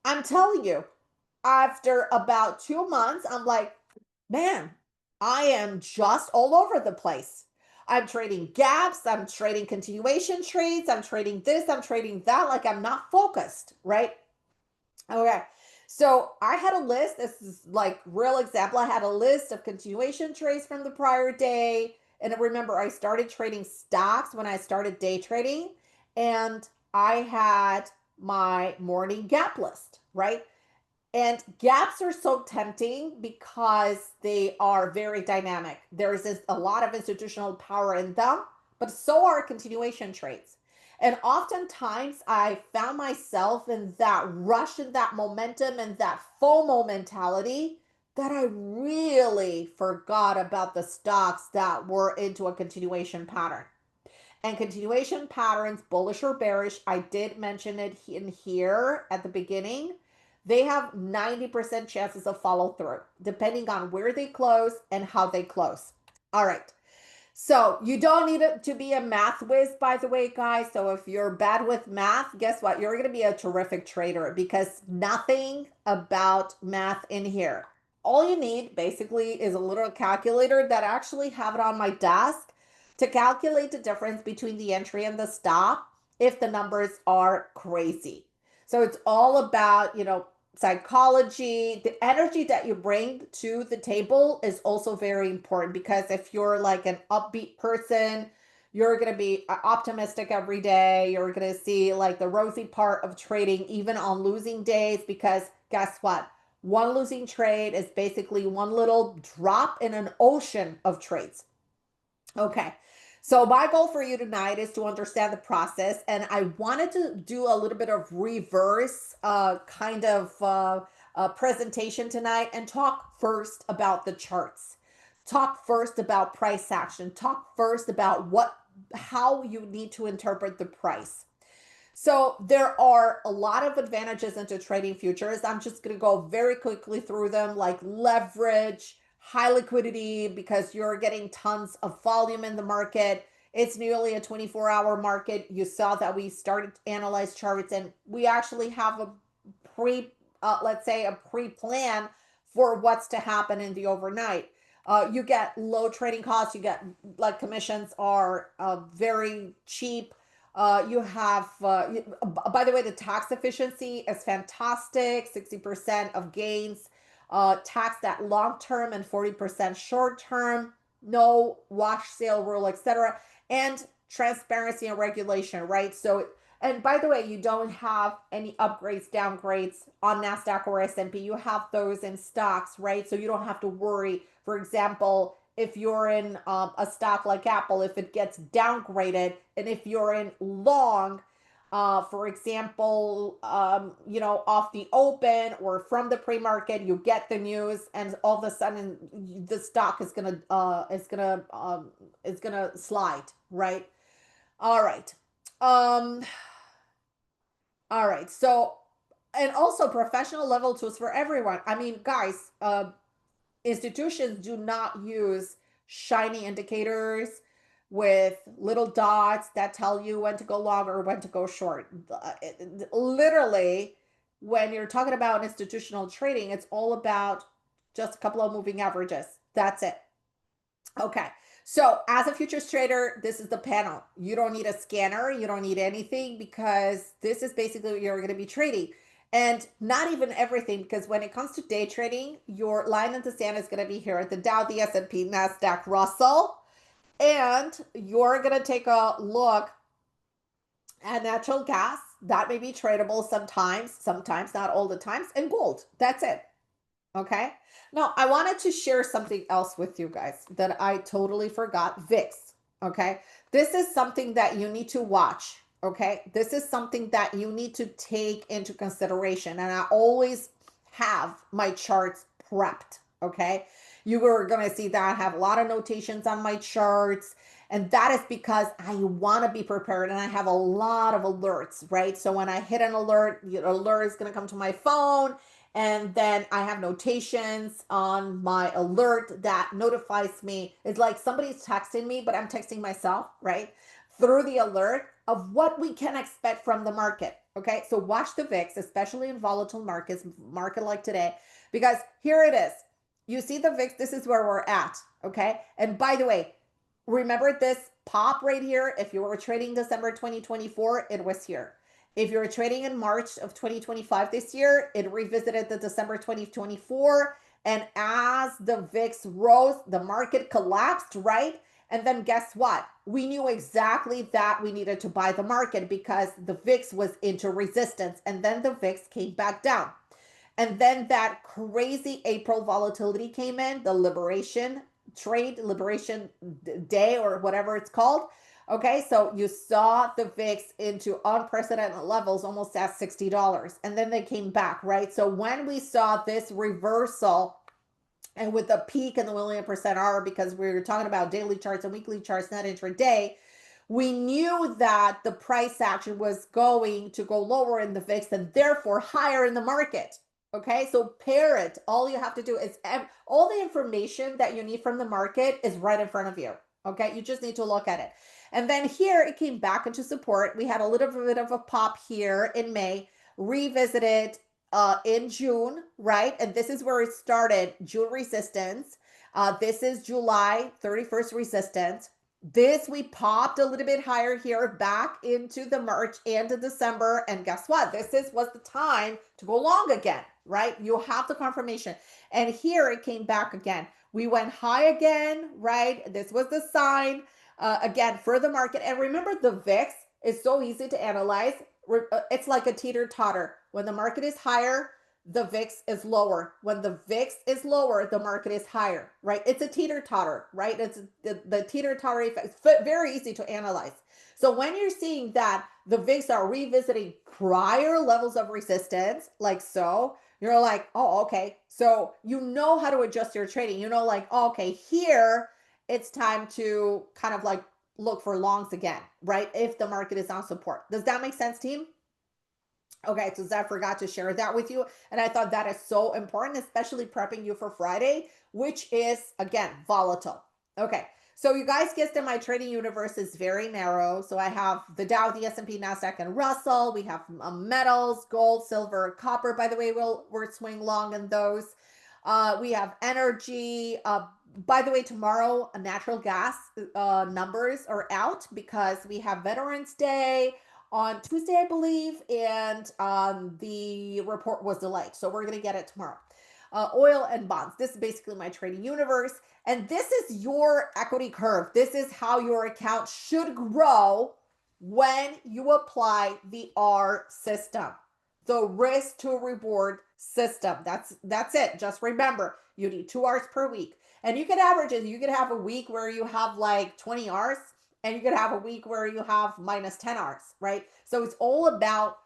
I'm telling you, after about 2 months, I'm like, man, I am just all over the place. I'm trading gaps, I'm trading continuation trades, I'm trading this, I'm trading that. Like I'm not focused, right? Okay. So I had a list. This is like real example. I had a list of continuation trades from the prior day. And remember, I started trading stocks when I started day trading. And I had my morning gap list, right? And gaps are so tempting because they are very dynamic. There's a lot of institutional power in them, but so are continuation trades. And oftentimes I found myself in that rush and that momentum and that FOMO mentality that I really forgot about the stocks that were into a continuation pattern. And continuation patterns, bullish or bearish, I did mention it in here at the beginning. They have 90% chances of follow through, depending on where they close and how they close. All right. So you don't need to be a math whiz, by the way, guys. So if you're bad with math, guess what? You're going to be a terrific trader because nothing about math in here. All you need basically is a little calculator that I actually have it on my desk to calculate the difference between the entry and the stop if the numbers are crazy. So it's all about, psychology. The energy that you bring to the table is also very important because if you're like an upbeat person, you're going to be optimistic every day. You're going to see like the rosy part of trading even on losing days because guess what? One losing trade is basically one little drop in an ocean of trades. Okay. So my goal for you tonight is to understand the process, and I wanted to do a little bit of reverse kind of presentation tonight and talk first about the charts. Talk first about price action. Talk first about how you need to interpret the price. So there are a lot of advantages into trading futures. I'm just going to go very quickly through them, like leverage, high liquidity, because you're getting tons of volume in the market. It's nearly a 24-hour market. You saw that we started to analyze charts and we actually have a let's say a pre-plan for what's to happen in the overnight. You get low trading costs. You get like commissions are very cheap. You have, by the way, the tax efficiency is fantastic. 60% of gains taxed at long term and 40% short term. No wash sale rule, etc. And transparency and regulation, right? So, and by the way, you don't have any upgrades, downgrades on NASDAQ or S&P. You have those in stocks, right? So you don't have to worry. For example, if you're in a stock like Apple, if it gets downgraded, and if you're in long, for example, off the open or from the pre-market, you get the news, and all of a sudden the stock is gonna slide, right? All right. Um, all right. So, and also professional level tools for everyone. I mean, guys, institutions do not use shiny indicators with little dots that tell you when to go long or when to go short. Literally, when you're talking about institutional trading, it's all about just a couple of moving averages. That's it. Okay. So as a futures trader, this is the panel. You don't need a scanner. You don't need anything because this is basically what you're going to be trading. And not even everything, because when it comes to day trading, your line in the sand is going to be here at the Dow, the S&P, NASDAQ, Russell. And you're going to take a look at natural gas. That may be tradable sometimes, not all the times, and gold. That's it. Okay. Now, I wanted to share something else with you guys that I totally forgot. VIX. Okay. This is something that you need to watch. Okay. This is something that you need to take into consideration. And I always have my charts prepped. Okay. You are going to see that I have a lot of notations on my charts. And that is because I want to be prepared and I have a lot of alerts, right? So when I hit an alert, the alert is going to come to my phone And then I have notations on my alert that notifies me. It's like somebody's texting me, but I'm texting myself, right? Through the alert of what we can expect from the market. Okay. So watch the VIX, especially in volatile markets, market like today, because here it is. You see the VIX, this is where we're at. Okay. And by the way, remember this pop right here. If you were trading December 2024, it was here. If you're trading in March of 2025 this year, it revisited the December 2024. And as the VIX rose, the market collapsed, right? And then guess what? We knew exactly that we needed to buy the market because the VIX was into resistance. And then the VIX came back down. And then that crazy April volatility came in, the liberation day or whatever it's called. Okay, so you saw the VIX into unprecedented levels, almost at $60. And then they came back, right? So when we saw this reversal, and with the peak in the William percent R, because we were talking about daily charts and weekly charts, not intraday, we knew that the price action was going to go lower in the VIX and therefore higher in the market. Okay, so pair it. All you have to do is all the information that you need from the market is right in front of you. Okay, you just need to look at it. And then here it came back into support. We had a little bit of a pop here in May, revisited in June, right? And this is where it started, June resistance. This is July 31st resistance. This we popped a little bit higher here back into the March and the December. And guess what? Was the time to go long again, right? You have the confirmation. And here it came back again. We went high again, right? This was the sign again for the market. And remember, the VIX is so easy to analyze. It's like a teeter totter. When the market is higher, the VIX is lower. When the VIX is lower, the market is higher, right? It's a teeter totter, right? It's the teeter totter effect. It's very easy to analyze. So when you're seeing that the VIX are revisiting prior levels of resistance, like so, you're like, oh, okay. So you know how to adjust your trading. You know, like, oh, okay, here it's time to kind of like look for longs again, right? If the market is on support. Does that make sense, team? Okay, so I forgot to share that with you. And I thought that is so important, especially prepping you for Friday, which is, again, volatile. Okay, so you guys guessed that my trading universe is very narrow. So I have the Dow, the S&P, NASDAQ, and Russell. We have metals, gold, silver, copper. By the way, we're swing long in those. We have energy. By the way, tomorrow, natural gas numbers are out because we have Veterans Day on Tuesday, I believe, and the report was delayed. So we're going to get it tomorrow. Oil and bonds. This is basically my trading universe. And this is your equity curve. This is how your account should grow when you apply the R system, the risk to reward system. That's it. Just remember, you need 2 R's per week. And you can average it. You could have a week where you have like 20 R's, and you could have a week where you have minus 10 R's, right? So it's all about,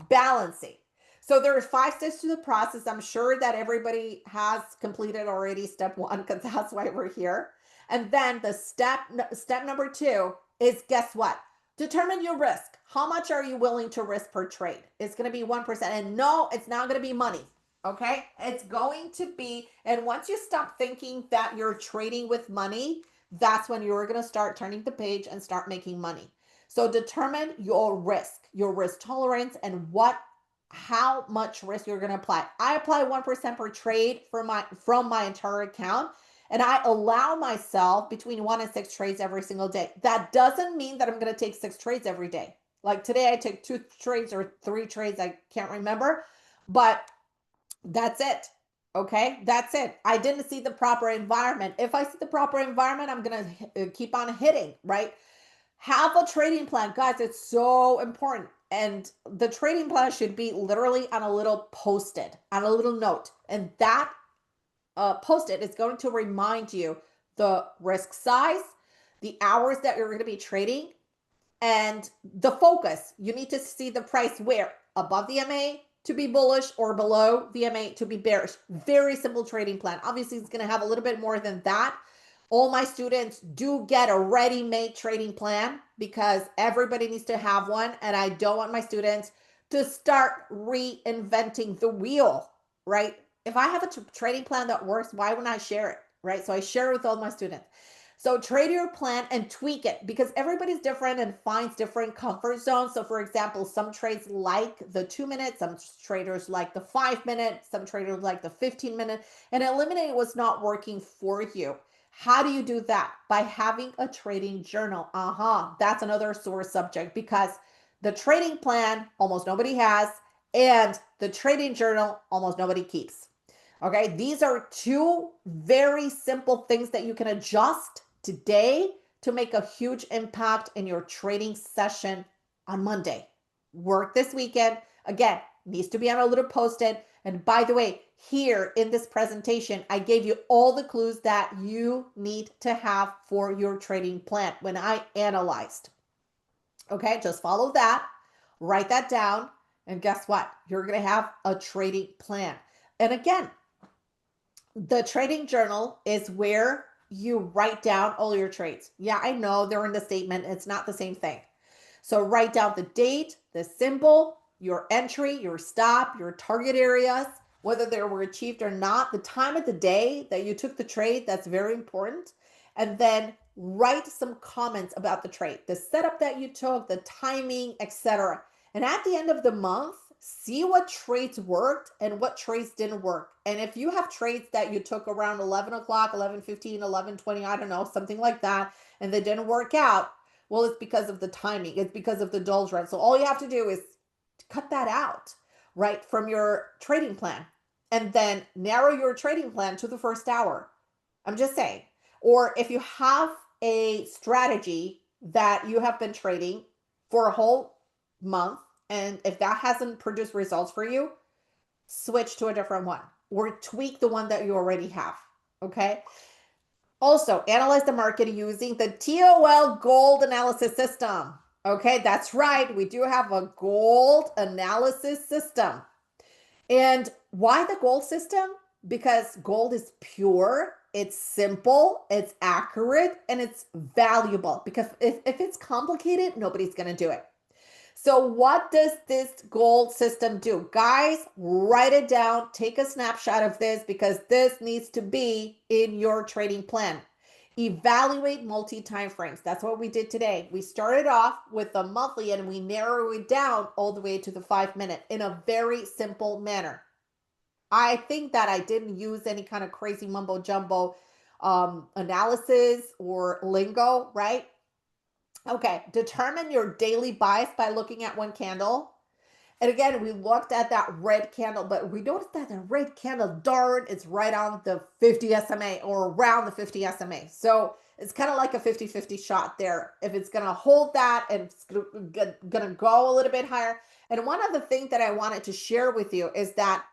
balancing. So there are 5 steps to the process. I'm sure that everybody has completed already step 1 because that's why we're here. And then the step number 2 is, guess what? Determine your risk. How much are you willing to risk per trade? It's going to be 1%. And no, it's not going to be money. Okay. It's going to be, and once you stop thinking that you're trading with money, that's when you're going to start turning the page and start making money. So determine your risk tolerance, and how much risk you're going to apply. I apply 1% per trade from my entire account, and I allow myself between 1 and 6 trades every single day. That doesn't mean that I'm going to take 6 trades every day. Like today, I took 2 trades or 3 trades. I can't remember, but that's it. Okay, that's it. I didn't see the proper environment. If I see the proper environment, I'm going to keep on hitting, right? Have a trading plan. Guys, it's so important. And the trading plan should be literally on a little post-it, on a little note. And that post-it is going to remind you the risk size, the hours that you're going to be trading, and the focus. You need to see the price where? Above the MA to be bullish or below the MA to be bearish. Very simple trading plan. Obviously, it's going to have a little bit more than that. All my students do get a ready-made trading plan because everybody needs to have one. And I don't want my students to start reinventing the wheel, right? If I have a trading plan that works, why wouldn't I share it, right? So I share it with all my students. So trade your plan and tweak it because everybody's different and finds different comfort zones. So for example, some trades like the 2 minutes, some traders like the 5 minute, some traders like the 15 minute, and eliminate what's not working for you. How do you do that? By having a trading journal. That's another sore subject because the trading plan almost nobody has, and the trading journal almost nobody keeps. Okay, these are two very simple things that you can adjust today to make a huge impact in your trading session on Monday. Work this weekend. Again, needs to be on a little post-it. And by the way, here in this presentation, I gave you all the clues that you need to have for your trading plan when I analyzed. Okay, just follow that, write that down, and guess what? You're going to have a trading plan. And again, the trading journal is where you write down all your trades. Yeah, I know they're in the statement. It's not the same thing. So write down the date, the symbol, your entry, your stop, your target areas, whether they were achieved or not, the time of the day that you took the trade, that's very important. And then write some comments about the trade, the setup that you took, the timing, etc. And at the end of the month, see what trades worked and what trades didn't work. And if you have trades that you took around 11 o'clock, 11:15, 11:20, I don't know, something like that, and they didn't work out, well, it's because of the timing. It's because of the doldrums. So all you have to do is cut that out, right, from your trading plan. And then narrow your trading plan to the first hour. I'm just saying. Or if you have a strategy that you have been trading for a whole month, and if that hasn't produced results for you, switch to a different one or tweak the one that you already have. Okay. Also, analyze the market using the TOL gold analysis system. Okay, that's right. We do have a gold analysis system. And why the gold system? Because gold is pure, it's simple, it's accurate, and it's valuable. Because if it's complicated, nobody's going to do it. So what does this gold system do? Guys, write it down. Take a snapshot of this because this needs to be in your trading plan. Evaluate multi-time frames. That's what we did today. We started off with the monthly and we narrowed it down all the way to the 5 minute in a very simple manner. I think that I didn't use any kind of crazy mumbo jumbo analysis or lingo, right? Okay, determine your daily bias by looking at one candle. And again, we looked at that red candle, but we noticed that the red candle, darn, it's right on the 50 SMA or around the 50 SMA. So it's kind of like a 50-50 shot there. If it's going to hold that and it's going to go a little bit higher. And one other thing that I wanted to share with you is that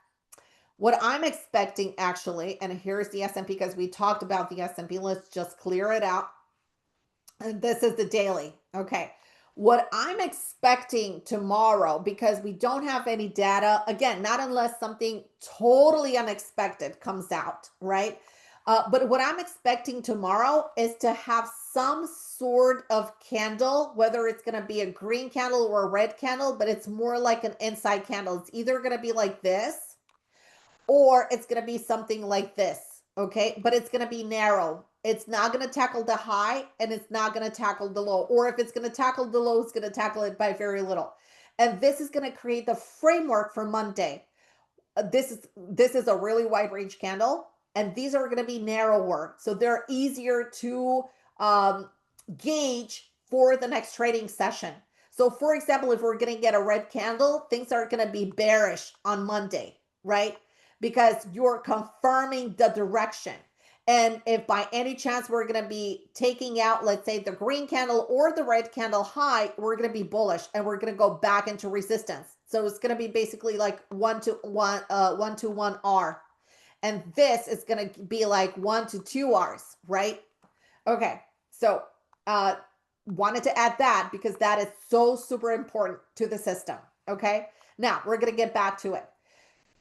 what I'm expecting actually, and here's the S&P because we talked about the S&P, let's just clear it out. And this is the daily. Okay. What I'm expecting tomorrow, because we don't have any data, again, not unless something totally unexpected comes out, right? But what I'm expecting tomorrow is to have some sort of candle, whether it's going to be a green candle or a red candle, but it's more like an inside candle. It's either going to be like this or it's going to be something like this. Okay. But it's going to be narrow. It's not going to tackle the high and it's not going to tackle the low. Or if it's going to tackle the low, it's going to tackle it by very little. And this is going to create the framework for Monday. This is a really wide range candle, and these are going to be narrower. So they're easier to gauge for the next trading session. So for example, if we're going to get a red candle, things are going to be bearish on Monday, right? Because you're confirming the direction. And if by any chance we're going to be taking out, let's say the green candle or the red candle high, we're going to be bullish and we're going to go back into resistance. So it's going to be basically like 1 to 1, 1 to 1 R. And this is going to be like 1 to 2 R's, right? Okay. So wanted to add that because that is so super important to the system. Okay. Now we're going to get back to it.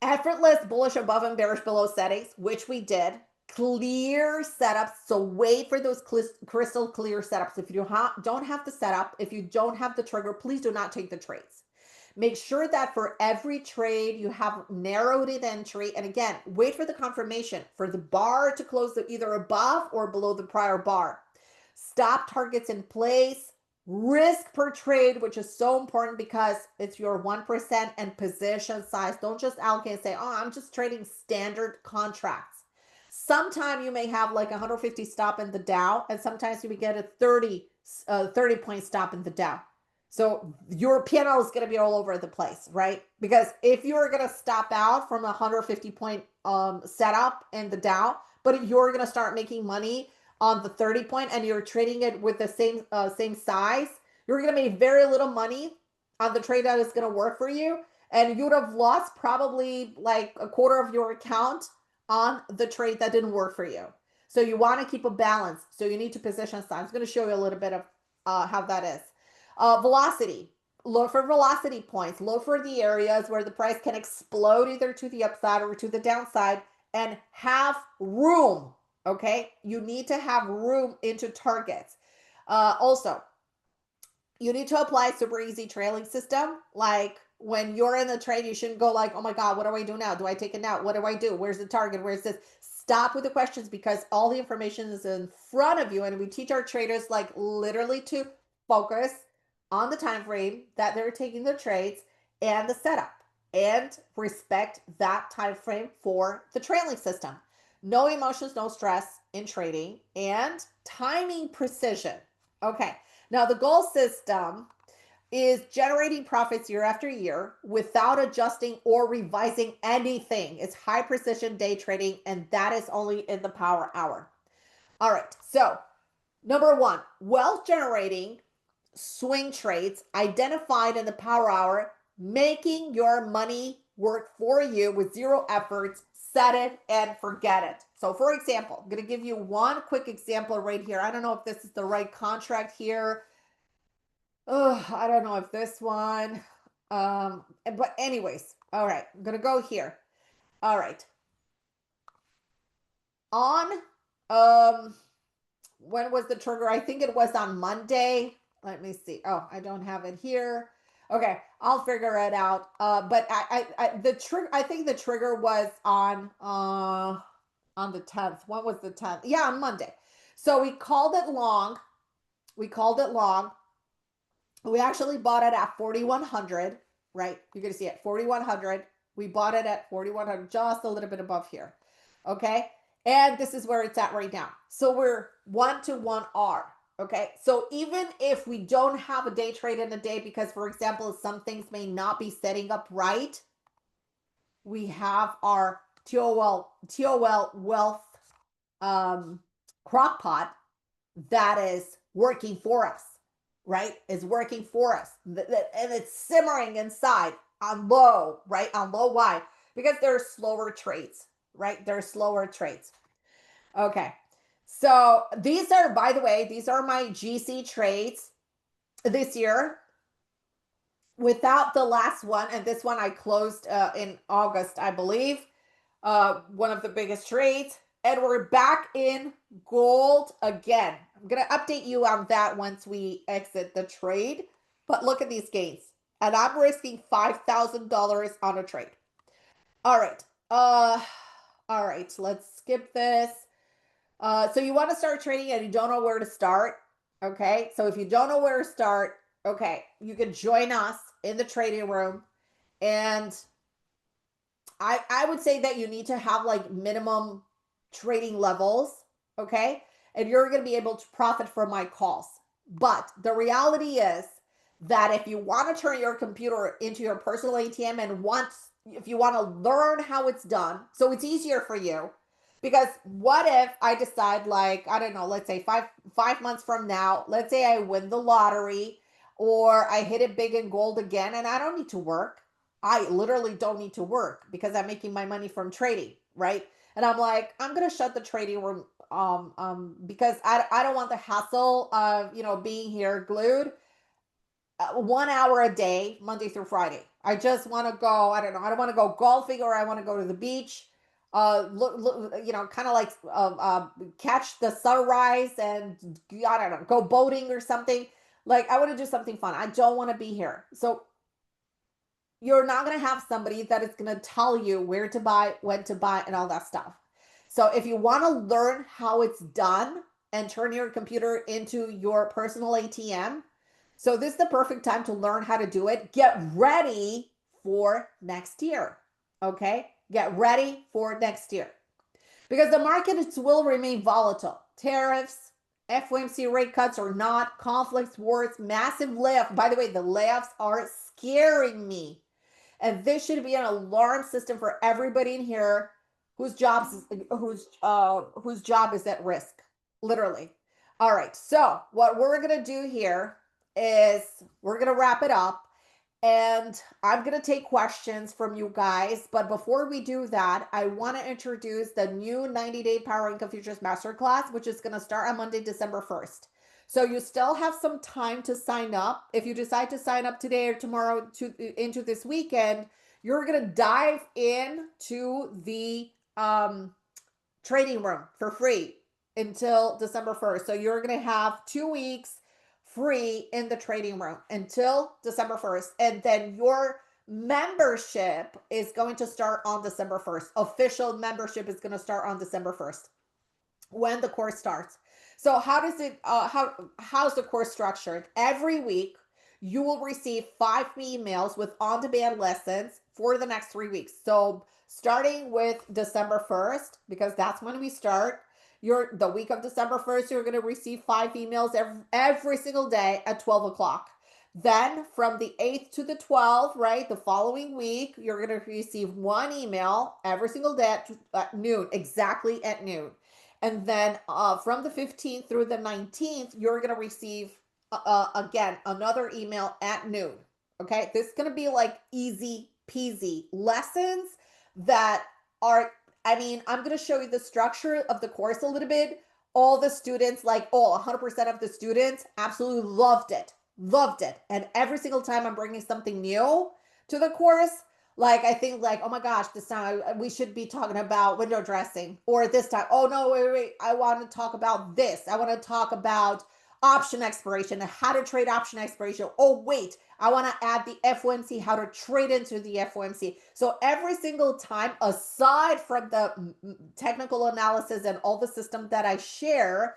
Effortless bullish above and bearish below settings, which we did. Clear setups. So wait for those crystal clear setups. If you don't have the setup, if you don't have the trigger, please do not take the trades. Make sure that for every trade you have narrowed it entry. And again, wait for the confirmation for the bar to close either above or below the prior bar. Stop targets in place. Risk per trade, which is so important because it's your 1% and position size. Don't just allocate and say, oh, I'm just trading standard contracts. Sometime you may have like 150 stop in the Dow, and sometimes you may get a 30 point stop in the Dow. So your P&L is going to be all over the place, right? Because if you're going to stop out from a 150 point setup in the Dow, but you're going to start making money on the 30 point and you're trading it with the same size, you're going to make very little money on the trade that is going to work for you. And you would have lost probably like a quarter of your account on the trade that didn't work for you. So you want to keep a balance. So you need to position size. I'm going to show you a little bit of how that is. Velocity. Look for velocity points. Look for the areas where the price can explode either to the upside or to the downside and have room. Okay, you need to have room into targets. Also, you need to apply a super easy trailing system. Like when you're in the trade, you shouldn't go like, oh my God, what do I do now? Do I take it now? What do I do? Where's the target? Where's this? Stop with the questions because all the information is in front of you. And we teach our traders like literally to focus on the time frame that they're taking their trades and the setup and respect that time frame for the trailing system. No emotions, no stress in trading, and timing precision. Okay, now the goal system is generating profits year after year without adjusting or revising anything. It's high precision day trading, and that is only in the power hour. All right, so number one, wealth generating swing trades identified in the power hour, making your money work for you with zero effort. Set it and forget it. So for example, I'm going to give you one quick example right here. I don't know if this is the right contract here. Oh, I don't know if this one. But anyways, all right, I'm going to go here. All right. On, when was the trigger? I think it was on Monday. Let me see. Oh, I don't have it here. Okay, I'll figure it out. But the trigger. I think the trigger was on the 10th. When was the 10th? Yeah, on Monday. So we called it long. We called it long. We actually bought it at 4,100. Right? You're gonna see it 4,100. We bought it at 4,100, just a little bit above here. Okay, and this is where it's at right now. So we're 1-to-1R. Okay, so even if we don't have a day trade in a day, because for example, some things may not be setting up right, we have our TOL wealth crock pot that is working for us, right? Is working for us. And it's simmering inside on low, right? On low. Why? Because they're slower trades, right? They're slower trades. Okay. So these are, by the way, these are my GC trades this year without the last one. And this one I closed in August, I believe. One of the biggest trades. And we're back in gold again. I'm going to update you on that once we exit the trade. But look at these gains. And I'm risking $5,000 on a trade. All right. All right. Let's skip this. So you want to start trading and you don't know where to start. Okay. So if you don't know where to start, okay, you can join us in the trading room. And I would say that you need to have like minimum trading levels. Okay. And you're going to be able to profit from my calls. But the reality is that if you want to turn your computer into your personal ATM and if you want to learn how it's done, so it's easier for you. Because what if I decide, like, I don't know, let's say five months from now, let's say I win the lottery or I hit it big in gold again and I don't need to work. I literally don't need to work because I'm making my money from trading, right? And I'm like, I'm going to shut the trading room because I don't want the hassle of, being here glued 1 hour a day, Monday through Friday. I just want to go, I don't know, I don't want to go golfing or I want to go to the beach. Look, kind of like catch the sunrise and I don't know, go boating or something. Like I want to do something fun. I don't want to be here. So you're not going to have somebody that is going to tell you where to buy, when to buy, and all that stuff. So if you want to learn how it's done and turn your computer into your personal ATM, so this is the perfect time to learn how to do it. Get ready for next year. Okay? Get ready for next year. Because the markets will remain volatile. Tariffs, FOMC rate cuts or not, conflicts, wars, massive layoff. By the way, the layoffs are scaring me. And this should be an alarm system for everybody in here whose job is at risk, literally. All right. So what we're gonna do here is we're gonna wrap it up, and I'm going to take questions from you guys. But before we do that, I want to introduce the new 90-day Power Income Futures Masterclass, which is going to start on Monday, December 1st. So you still have some time to sign up. If you decide to sign up today or tomorrow into this weekend, you're going to dive into the trading room for free until December 1st. So you're going to have 2 weeks free in the trading room until December 1st. And then your membership is going to start on December 1st. Official membership is going to start on December 1st when the course starts. So how's the course structured? Every week you will receive 5 emails with on-demand lessons for the next 3 weeks. So starting with December 1st, because that's when we start, the week of December 1st, you're going to receive 5 emails every single day at 12 o'clock. Then from the 8th to the 12th, right, the following week, you're going to receive 1 email every single day at noon, exactly at noon. And then from the 15th through the 19th, you're going to receive, again, another email at noon. Okay, this is going to be like easy peasy lessons that are, I mean, I'm going to show you the structure of the course a little bit. All the students, like 100% of the students absolutely loved it. Loved it. And every single time I'm bringing something new to the course, like I think like, oh my gosh, this time we should be talking about window dressing. Or this time, oh no, wait, I want to talk about this. I want to talk about option expiration and how to trade option expiration. Oh wait, I want to add the FOMC, how to trade into the FOMC. So every single time, aside from the technical analysis and all the systems that I share,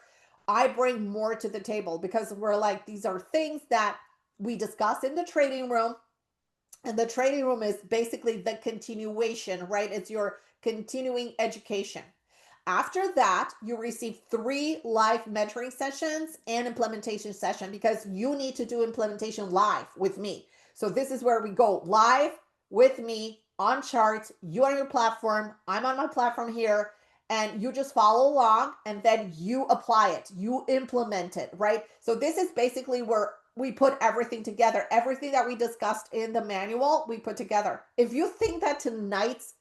I bring more to the table, because we're like, these are things that we discuss in the trading room. And the trading room is basically the continuation, right? It's your continuing education. After that, you receive 3 live mentoring sessions and implementation session, because you need to do implementation live with me. So this is where we go live with me on charts, you on your platform, I'm on my platform here, and you just follow along and then you apply it, you implement it, right? So this is basically where we put everything together. Everything that we discussed in the manual, we put together. If you think that tonight's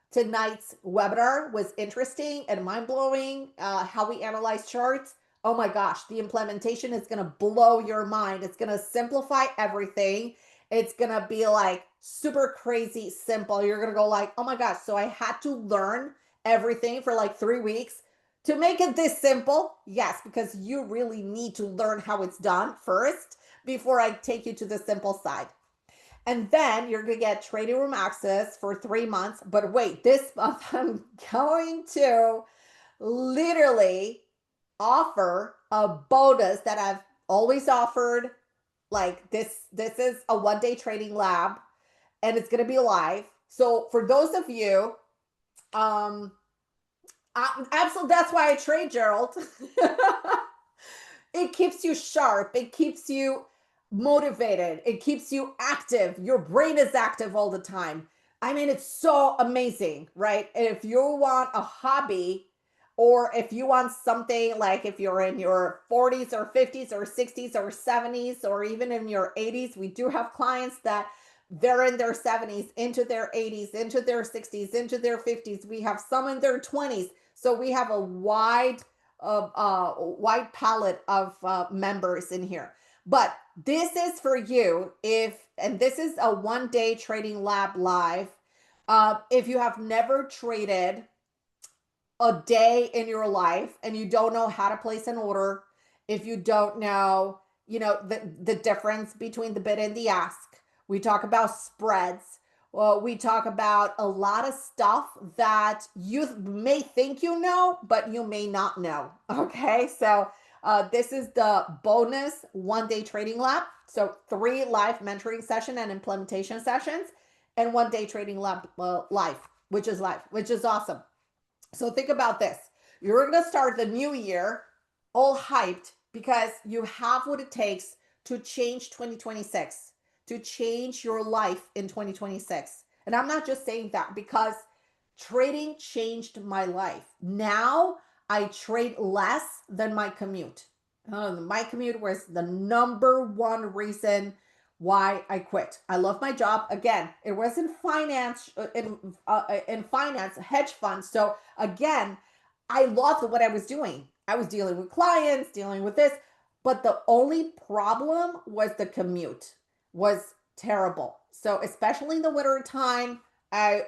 tonight's webinar was interesting and mind-blowing, how we analyze charts, oh my gosh, the implementation is going to blow your mind. It's going to simplify everything. It's going to be like super crazy simple. You're going to go like, oh my gosh, so I had to learn everything for like 3 weeks to make it this simple. Yes, because you really need to learn how it's done first before I take you to the simple side. And then you're going to get trading room access for 3 months. But wait, this month I'm going to literally offer a bonus that I've always offered. Like this is a 1-day trading lab, and it's going to be live. So for those of you, absolutely, that's why I trade, Gerald. It keeps you sharp. It keeps you motivated. It keeps you active. Your brain is active all the time. I mean, it's so amazing, right? If you want a hobby, or if you want something like if you're in your 40s or 50s or 60s or 70s, or even in your 80s, we do have clients that they're in their 70s, into their 80s, into their 60s, into their 50s. We have some in their 20s. So we have a wide palette of members in here. But this is for you and this is a 1-day trading lab live. If you have never traded a day in your life and you don't know how to place an order, if you don't know, the difference between the bid and the ask, We talk about spreads. Well, we talk about a lot of stuff that you may think you know, but you may not know. Okay, so this is the bonus 1 day trading lab. So 3 live mentoring session and implementation sessions, and 1 day trading lab live, which is live, which is awesome. So think about this. You're going to start the new year all hyped because you have what it takes to change 2026, to change your life in 2026. And I'm not just saying that because trading changed my life. Now I trade less than my commute. My commute was the number one reason why I quit. I love my job. Again, it was in finance, in finance, hedge funds. So again, I loved what I was doing. I was dealing with clients, dealing with this, but the only problem was the commute was terrible. So especially in the winter time,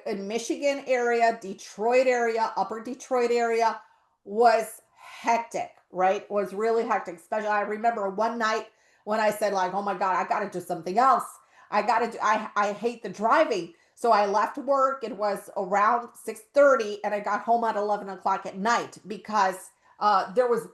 in Michigan area, Detroit area, upper Detroit area was hectic, right? Was really hectic. Especially I remember one night when I said like, oh my God, I got to do something else. I hate the driving. So I left work. It was around 6:30 and I got home at 11 o'clock at night because there was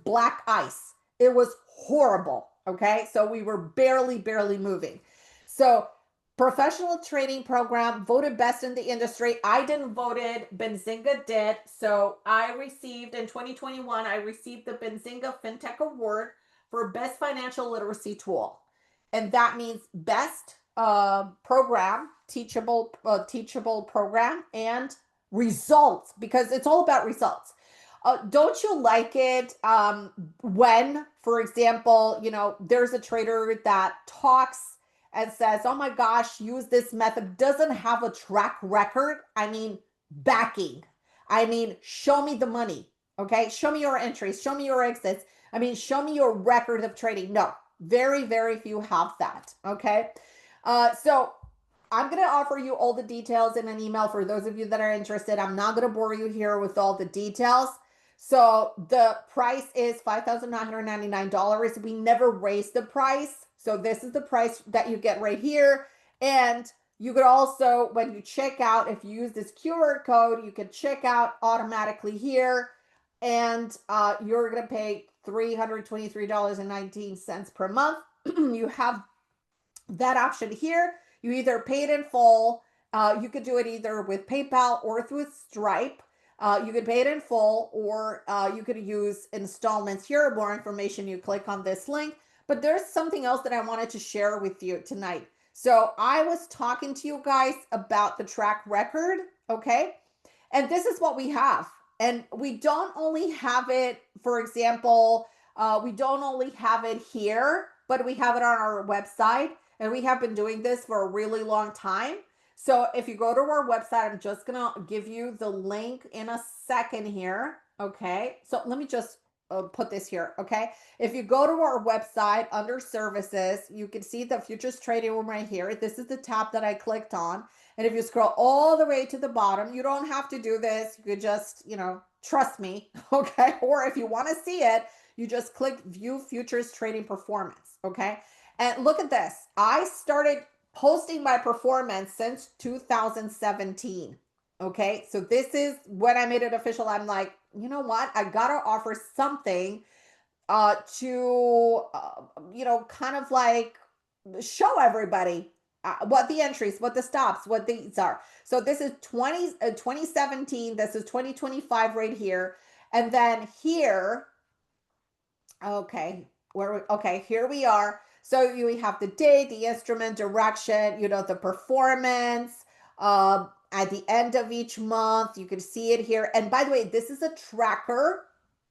black ice. It was horrible. Okay. So we were barely moving. So professional training program voted best in the industry. I didn't vote it. Benzinga did. So I received in 2021, I received the Benzinga FinTech Award for best financial literacy tool. And that means best program, teachable program, and results, because it's all about results. Don't you like it when, for example, there's a trader that talks and says, oh my gosh, use this method, doesn't have a track record? I mean, backing. I mean, show me the money. Okay. Show me your entries. Show me your exits. I mean, show me your record of trading. No, very few have that. Okay. So I'm going to offer you all the details in an email for those of you that are interested. I'm not going to bore you here with all the details. So the price is $5,999. We never raised the price. So this is the price that you get right here. And you could also, when you check out, if you use this QR code, you can check out automatically here. And you're going to pay $323.19 per month. You have that option here. You either pay it in full. You could do it either with PayPal or through Stripe. You could pay it in full, or you could use installments here. More information, you click on this link. But there's something else that I wanted to share with you tonight. So I was talking to you guys about the track record, okay? And this is what we have. And we don't only have it, for example, we don't only have it here, but we have it on our website. And we have been doing this for a really long time. So if you go to our website, I'm just going to give you the link in a second here. Okay. So let me just put this here. Okay. If you go to our website under services, you can see the futures trading room right here. This is the tab that I clicked on. And if you scroll all the way to the bottom, you don't have to do this. You could just, trust me. Okay. Or if you want to see it, you just click view futures trading performance. Okay. And look at this. I started posting my performance since 2017. Okay. So this is when I made it official. I'm like, you know what? I got to offer something to, kind of like show everybody what the entries, what the stops, what these are. So this is 2017. This is 2025 right here. And then here, okay, here we are. So we have the date, the instrument, direction, the performance. At the end of each month, you can see it here. And by the way, this is a tracker.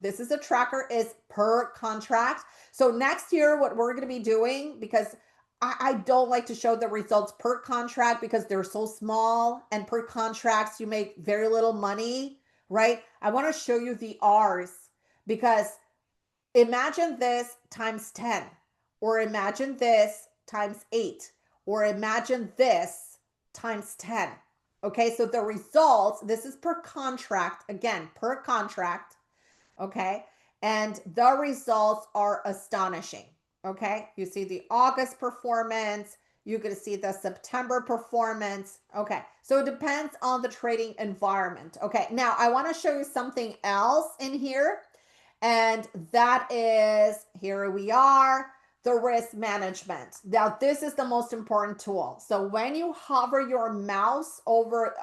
Is per contract. So next year, what we're going to be doing, because I don't like to show the results per contract because they're so small, and per contracts, you make very little money, right? I want to show you the R's, because imagine this times 10, or imagine this times 8, or imagine this times 10. Okay, so the results, this is per contract, again, per contract, okay? And the results are astonishing, Okay, you see the August performance, you're going to see the September performance. Okay, so it depends on the trading environment. Okay, now I want to show you something else in here, and that is, here we are, the risk management. Now this is the most important tool. So when you hover your mouse over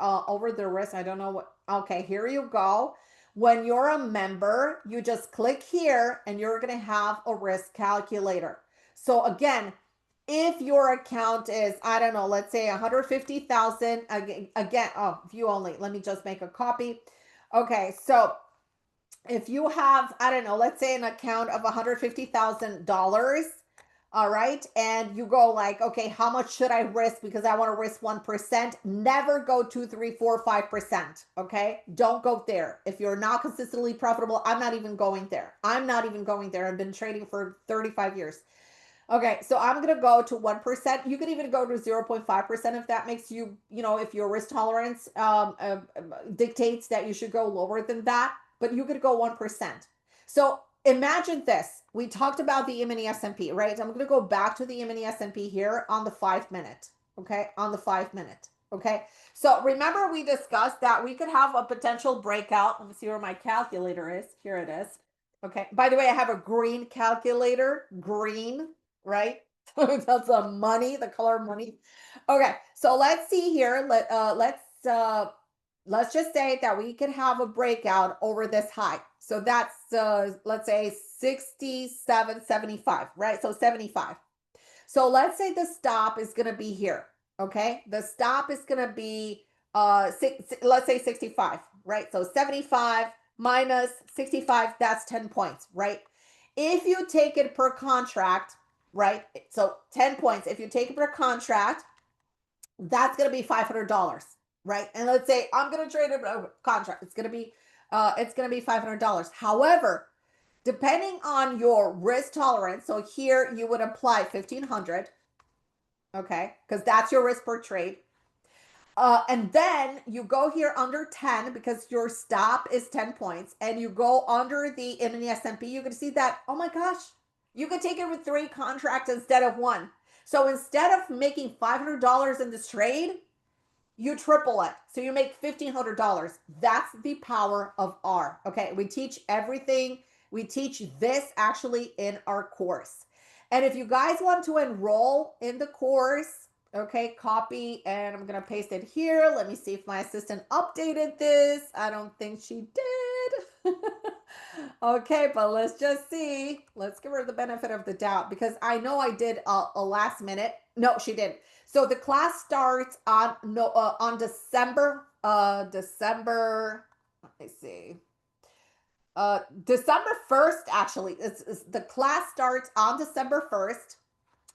the risk, I don't know what, okay, here you go. When you're a member, you just click here and you're going to have a risk calculator. So again, if your account is, I don't know, let's say 150,000, again, oh, view only, let me just make a copy. Okay, so if you have, I don't know, let's say an account of $150,000, all right, and you go like, okay, how much should I risk because I want to risk 1%? Never go 2, 3, 4, 5%. Okay, don't go there. If you're not consistently profitable, I'm not even going there. I'm not even going there. I've been trading for 35 years. Okay, so I'm going to go to 1%. You could even go to 0.5% if that makes you, if your risk tolerance dictates that you should go lower than that, but you could go 1%. So imagine this. We talked about the E-mini S&P, right? I'm going to go back to the E-mini S&P here on the 5-minute, okay? On the 5-minute, okay? So remember we discussed that we could have a potential breakout. Let me see where my calculator is. Here it is. Okay. By the way, I have a green calculator, green, right? That's a money, the color money. Okay, so let's see here. Let's just say that we could have a breakout over this high. So that's let's say 67.75, right? So 75. So let's say the stop is going to be here. Okay, the stop is going to be let's say 65, right? So 75 minus 65, that's 10 points, right? If you take it per contract, right? So 10 points. If you take it per contract, that's going to be $500, right? And let's say I'm going to trade a contract. It's going to be $500. However, depending on your risk tolerance, so here you would apply 1,500, okay, because that's your risk per trade. And then you go here under 10 because your stop is 10 points, and you go under the mini S&P. You can see that, oh my gosh, you could take it with 3 contracts instead of 1. So instead of making $500 in this trade, you triple it. So you make $1,500. That's the power of R. Okay, we teach everything. We teach this actually in our course. And if you guys want to enroll in the course, okay, copy, and I'm going to paste it here. Let me see if my assistant updated this. I don't think she did. Okay, but let's just see. Let's give her the benefit of the doubt because I know I did a last minute. No, she did. So the class starts on December. Let me see. December 1st, actually. It's the class starts on December 1st.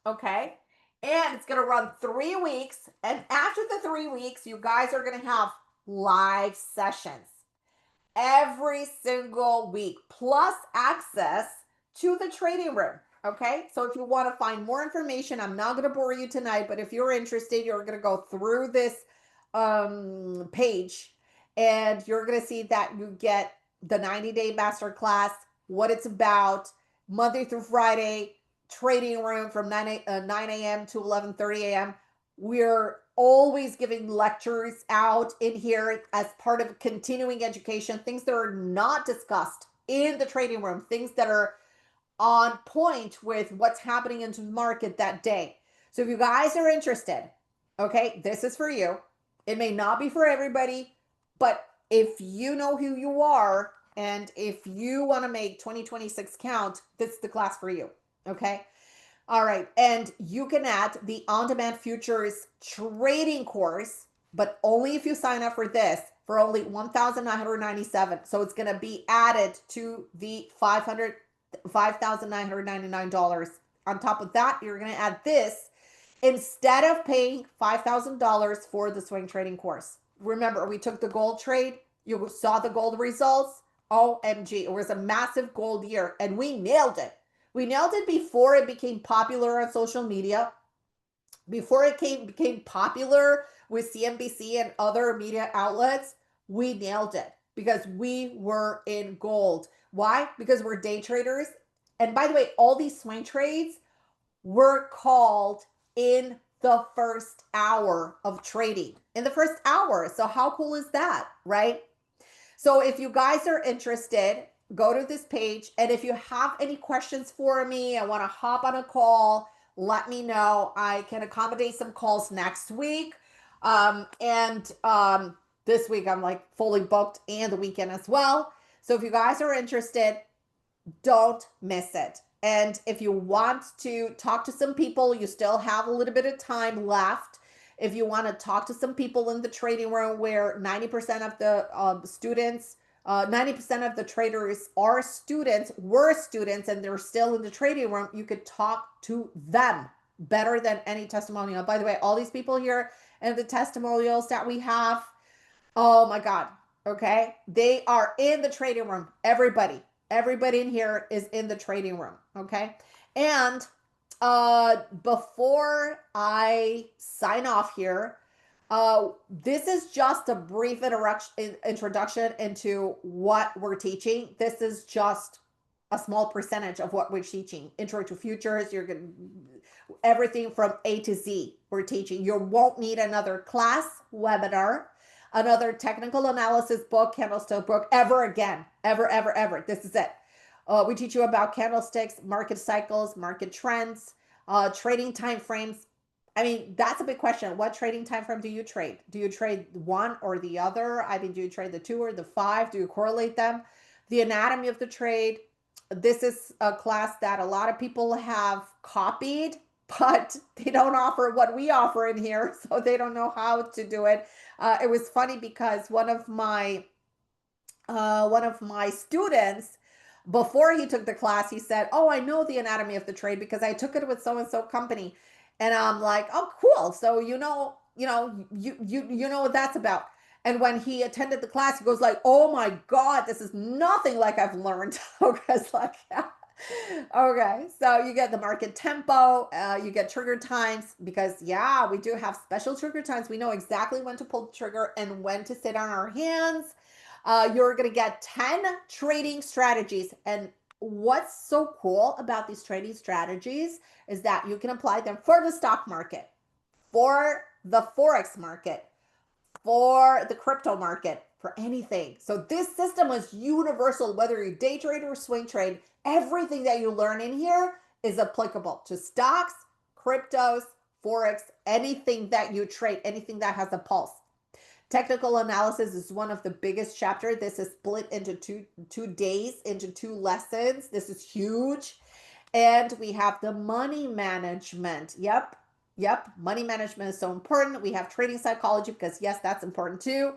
Okay. And it's going to run 3 weeks. And after the 3 weeks, you guys are going to have live sessions every single week, plus access to the trading room. Okay, so if you want to find more information, I'm not going to bore you tonight, but if you're interested, you're going to go through this page and you're going to see that you get the 90-day masterclass, what it's about, Monday through Friday, trading room from 9 a.m. to 11:30 a.m. We're always giving lectures out in here as part of continuing education, things that are not discussed in the trading room, things that are on point with what's happening into the market that day. So if you guys are interested, okay, this is for you. It may not be for everybody, but if you know who you are and if you want to make 2026 count, this is the class for you. Okay. All right. And you can add the on-demand futures trading course, but only if you sign up for this for only $1,997. So it's going to be added to the $5,999. On top of that, you're going to add this instead of paying $5,000 for the swing trading course. Remember, we took the gold trade. You saw the gold results. OMG, it was a massive gold year and we nailed it. We nailed it before it became popular on social media, before it became popular with CNBC and other media outlets. We nailed it because we were in gold. Why? Because we're day traders. And by the way, all these swing trades were called in the first hour of trading. In the first hour. So how cool is that, right? So if you guys are interested, go to this page. And if you have any questions for me, I want to hop on a call, let me know. I can accommodate some calls next week. And this week I'm like fully booked and the weekend as well. So if you guys are interested, don't miss it. And if you want to talk to some people, you still have a little bit of time left. If you want to talk to some people in the trading room where 90% of the students, 90% of the traders are students, were students, and they're still in the trading room, you could talk to them better than any testimonial. By the way, all these people here and the testimonials that we have, oh my God. Okay. They are in the trading room. Everybody in here is in the trading room. Okay. And before I sign off here, this is just a brief introduction into what we're teaching. This is just a small percentage of what we're teaching. Intro to futures, you're going to everything from A to Z we're teaching. You won't need another class, webinar, another technical analysis book, candlestick book ever again. Ever. This is it. We teach you about candlesticks, market cycles, market trends, trading time frames. I mean, that's a big question. What trading time frame do you trade? Do you trade one or the other? I mean, do you trade the 2 or the 5? Do you correlate them? The anatomy of the trade. This is a class that a lot of people have copied, but they don't offer what we offer in here, so they don't know how to do it. It was funny because one of my students, before he took the class, he said, "Oh, I know the anatomy of the trade because I took it with so and so company." And I'm like, "Oh, cool. So you know what that's about." And when he attended the class, he goes like, "Oh my God, this is nothing like I've learned." Okay, it's like, yeah. Okay, so you get the market tempo, you get trigger times because yeah, we do have special trigger times. We know exactly when to pull the trigger and when to sit on our hands. You're going to get 10 trading strategies. And what's so cool about these trading strategies is that you can apply them for the stock market, for the Forex market, for the crypto market, for anything. So this system is universal, whether you day trade or swing trade. Everything that you learn in here is applicable to stocks, cryptos, Forex, anything that you trade, anything that has a pulse. Technical analysis is one of the biggest chapters. This is split into two days, into 2 lessons. This is huge. And we have the money management. Yep. Money management is so important. We have trading psychology because yes, that's important too.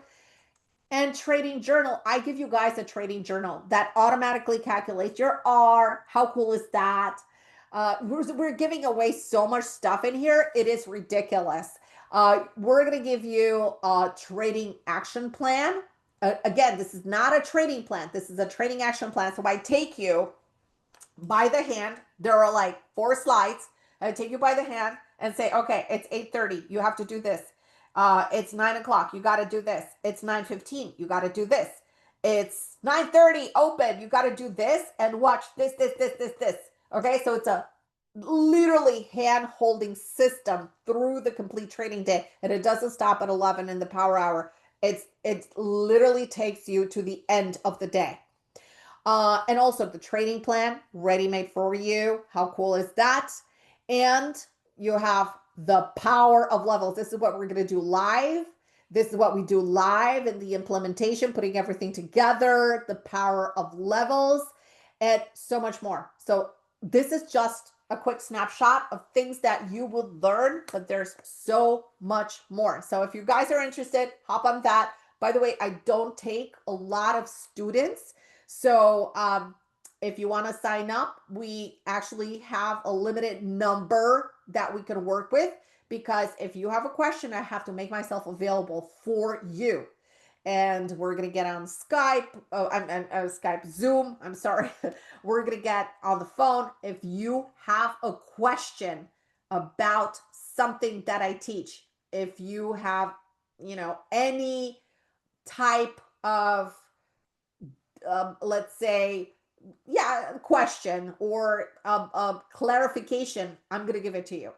And trading journal. I give you guys a trading journal that automatically calculates your R. How cool is that? We're giving away so much stuff in here. It is ridiculous. We're going to give you a trading action plan. Again, this is not a trading plan. This is a trading action plan. So I take you by the hand. There are like 4 slides. I take you by the hand and say, okay, it's 8:30. You have to do this. It's 9 o'clock. You got to do this. It's 9:15. You got to do this. It's 9:30 open. You got to do this and watch this. Okay. So it's a literally hand holding system through the complete trading day. And it doesn't stop at 11 in the power hour. It literally takes you to the end of the day. And also the trading plan ready made for you. How cool is that? And you have the power of levels. This is what we're going to do live. This is what we do live in the implementation, putting everything together, the power of levels, and so much more. So this is just a quick snapshot of things that you would learn, but there's so much more. So if you guys are interested, hop on that. By the way, I don't take a lot of students. So if you want to sign up, we actually have a limited number that we can work with, because if you have a question, I have to make myself available for you. And we're going to get on Skype, Skype, Zoom. I'm sorry. We're going to get on the phone. If you have a question about something that I teach, if you have, any type of let's say question or a clarification, I'm going to give it to you.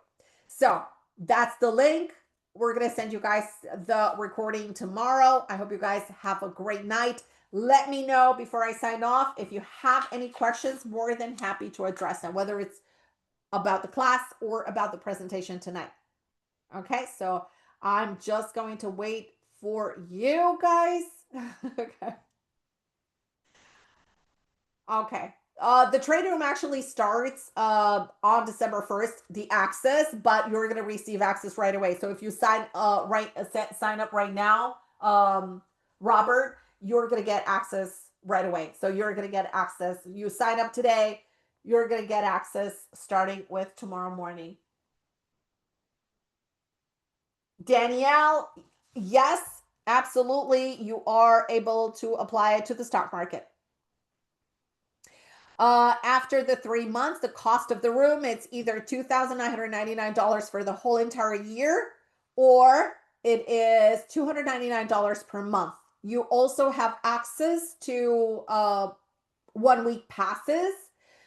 So that's the link. We're going to send you guys the recording tomorrow. I hope you guys have a great night. Let me know before I sign off if you have any questions. More than happy to address them, whether it's about the class or about the presentation tonight. Okay, so I'm just going to wait for you guys. Okay. Okay. The trade room actually starts on December 1st, the access, but you're going to receive access right away. So if you sign sign up right now, Robert, you're going to get access right away. So you're going to get access. You sign up today, you're going to get access starting with tomorrow morning. Danielle, yes, absolutely. You are able to apply it to the stock market. After the 3 months, the cost of the room, it's either $2,999 for the whole entire year, or it is $299 per month. You also have access to 1 week passes.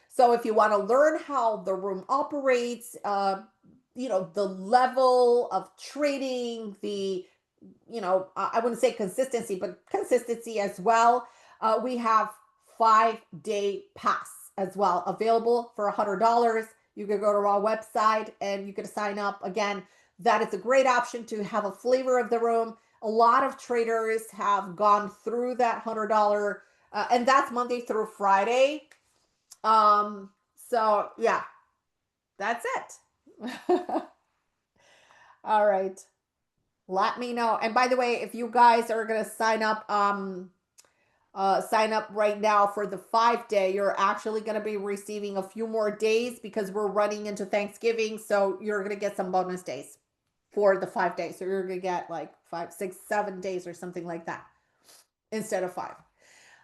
So if you want to learn how the room operates, the level of trading, I wouldn't say consistency, but consistency as well. We have 5-day pass as well available for $100. You could go to our website and you could sign up. Again, that is a great option to have a flavor of the room. A lot of traders have gone through that $100, and that's Monday through Friday. So yeah, that's it. All right. Let me know. And by the way, if you guys are gonna sign up right now for the 5-day, you're actually gonna be receiving a few more days because we're running into Thanksgiving. So you're gonna get some bonus days for the 5 days. So you're gonna get like 5, 6, 7 days or something like that instead of 5.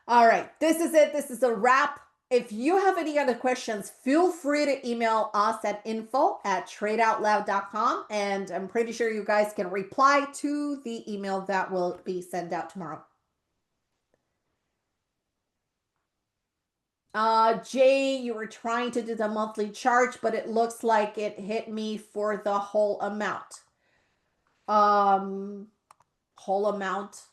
All right, this is it. This is a wrap. If you have any other questions, feel free to email us at info@tradeoutloud.com. And I'm pretty sure you guys can reply to the email that will be sent out tomorrow. Jay, you were trying to do the monthly charge, but it looks like it hit me for the whole amount. Whole amount.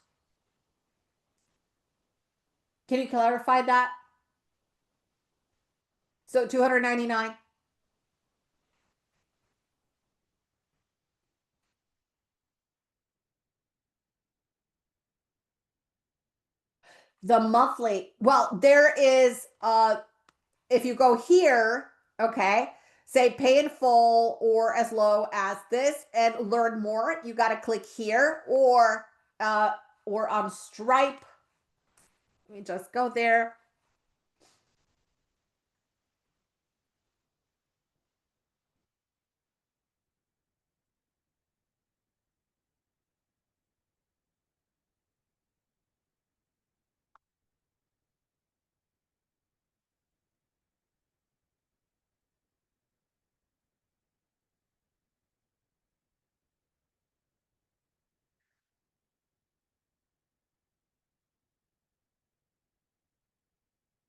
Can you clarify that? So 299. The monthly. Well, there is if you go here, okay, say pay in full or as low as this and learn more, you got to click here or on Stripe. Let me just go there.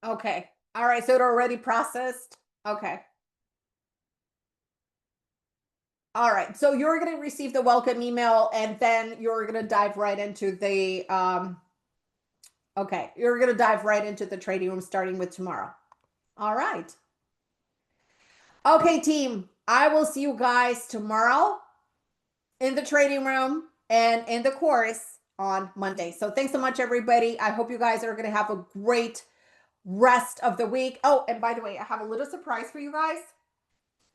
Okay. All right, so it already processed. Okay. All right. So you're going to receive the welcome email and then you're going to dive right into the okay, you're going to dive right into the trading room starting with tomorrow. All right. Okay, team. I will see you guys tomorrow in the trading room and in the course on Monday. So thanks so much, everybody. I hope you guys are going to have a great rest of the week. Oh, and by the way, I have a little surprise for you guys.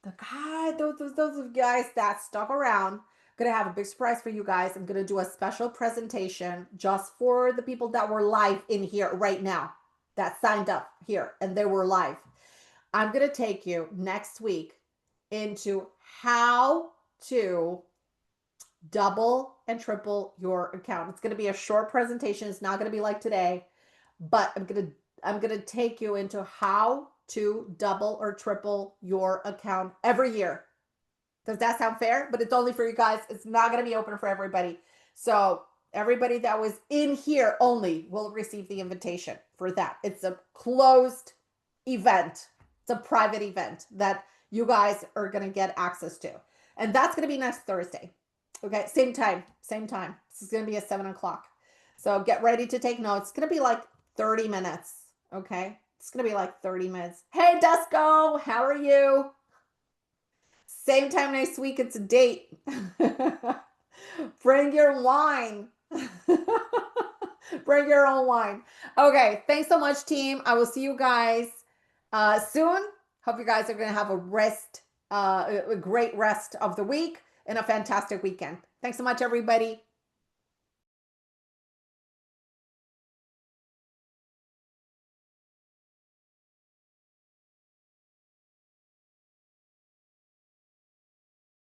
Those guys that stuck around, I'm gonna have a big surprise for you guys. I'm gonna do a special presentation just for the people that were live in here right now, that signed up here and they were live. I'm gonna take you next week into how to double and triple your account. It's going to be a short presentation. It's not going to be like today, but I'm going to take you into how to double or triple your account every year. Does that sound fair? But it's only for you guys. It's not going to be open for everybody. So everybody that was in here only will receive the invitation for that. It's a closed event. It's a private event that you guys are going to get access to. And that's going to be next Thursday. Okay, same time, same time. This is going to be at 7 o'clock. So get ready to take notes. It's going to be like 30 minutes. Okay, it's going to be like 30 minutes. Hey, Desco, how are you? Same time next week. It's a date. Bring your wine. Bring your own wine. Okay, thanks so much, team. I will see you guys soon. Hope you guys are going to have a great rest of the week and a fantastic weekend. Thanks so much, everybody.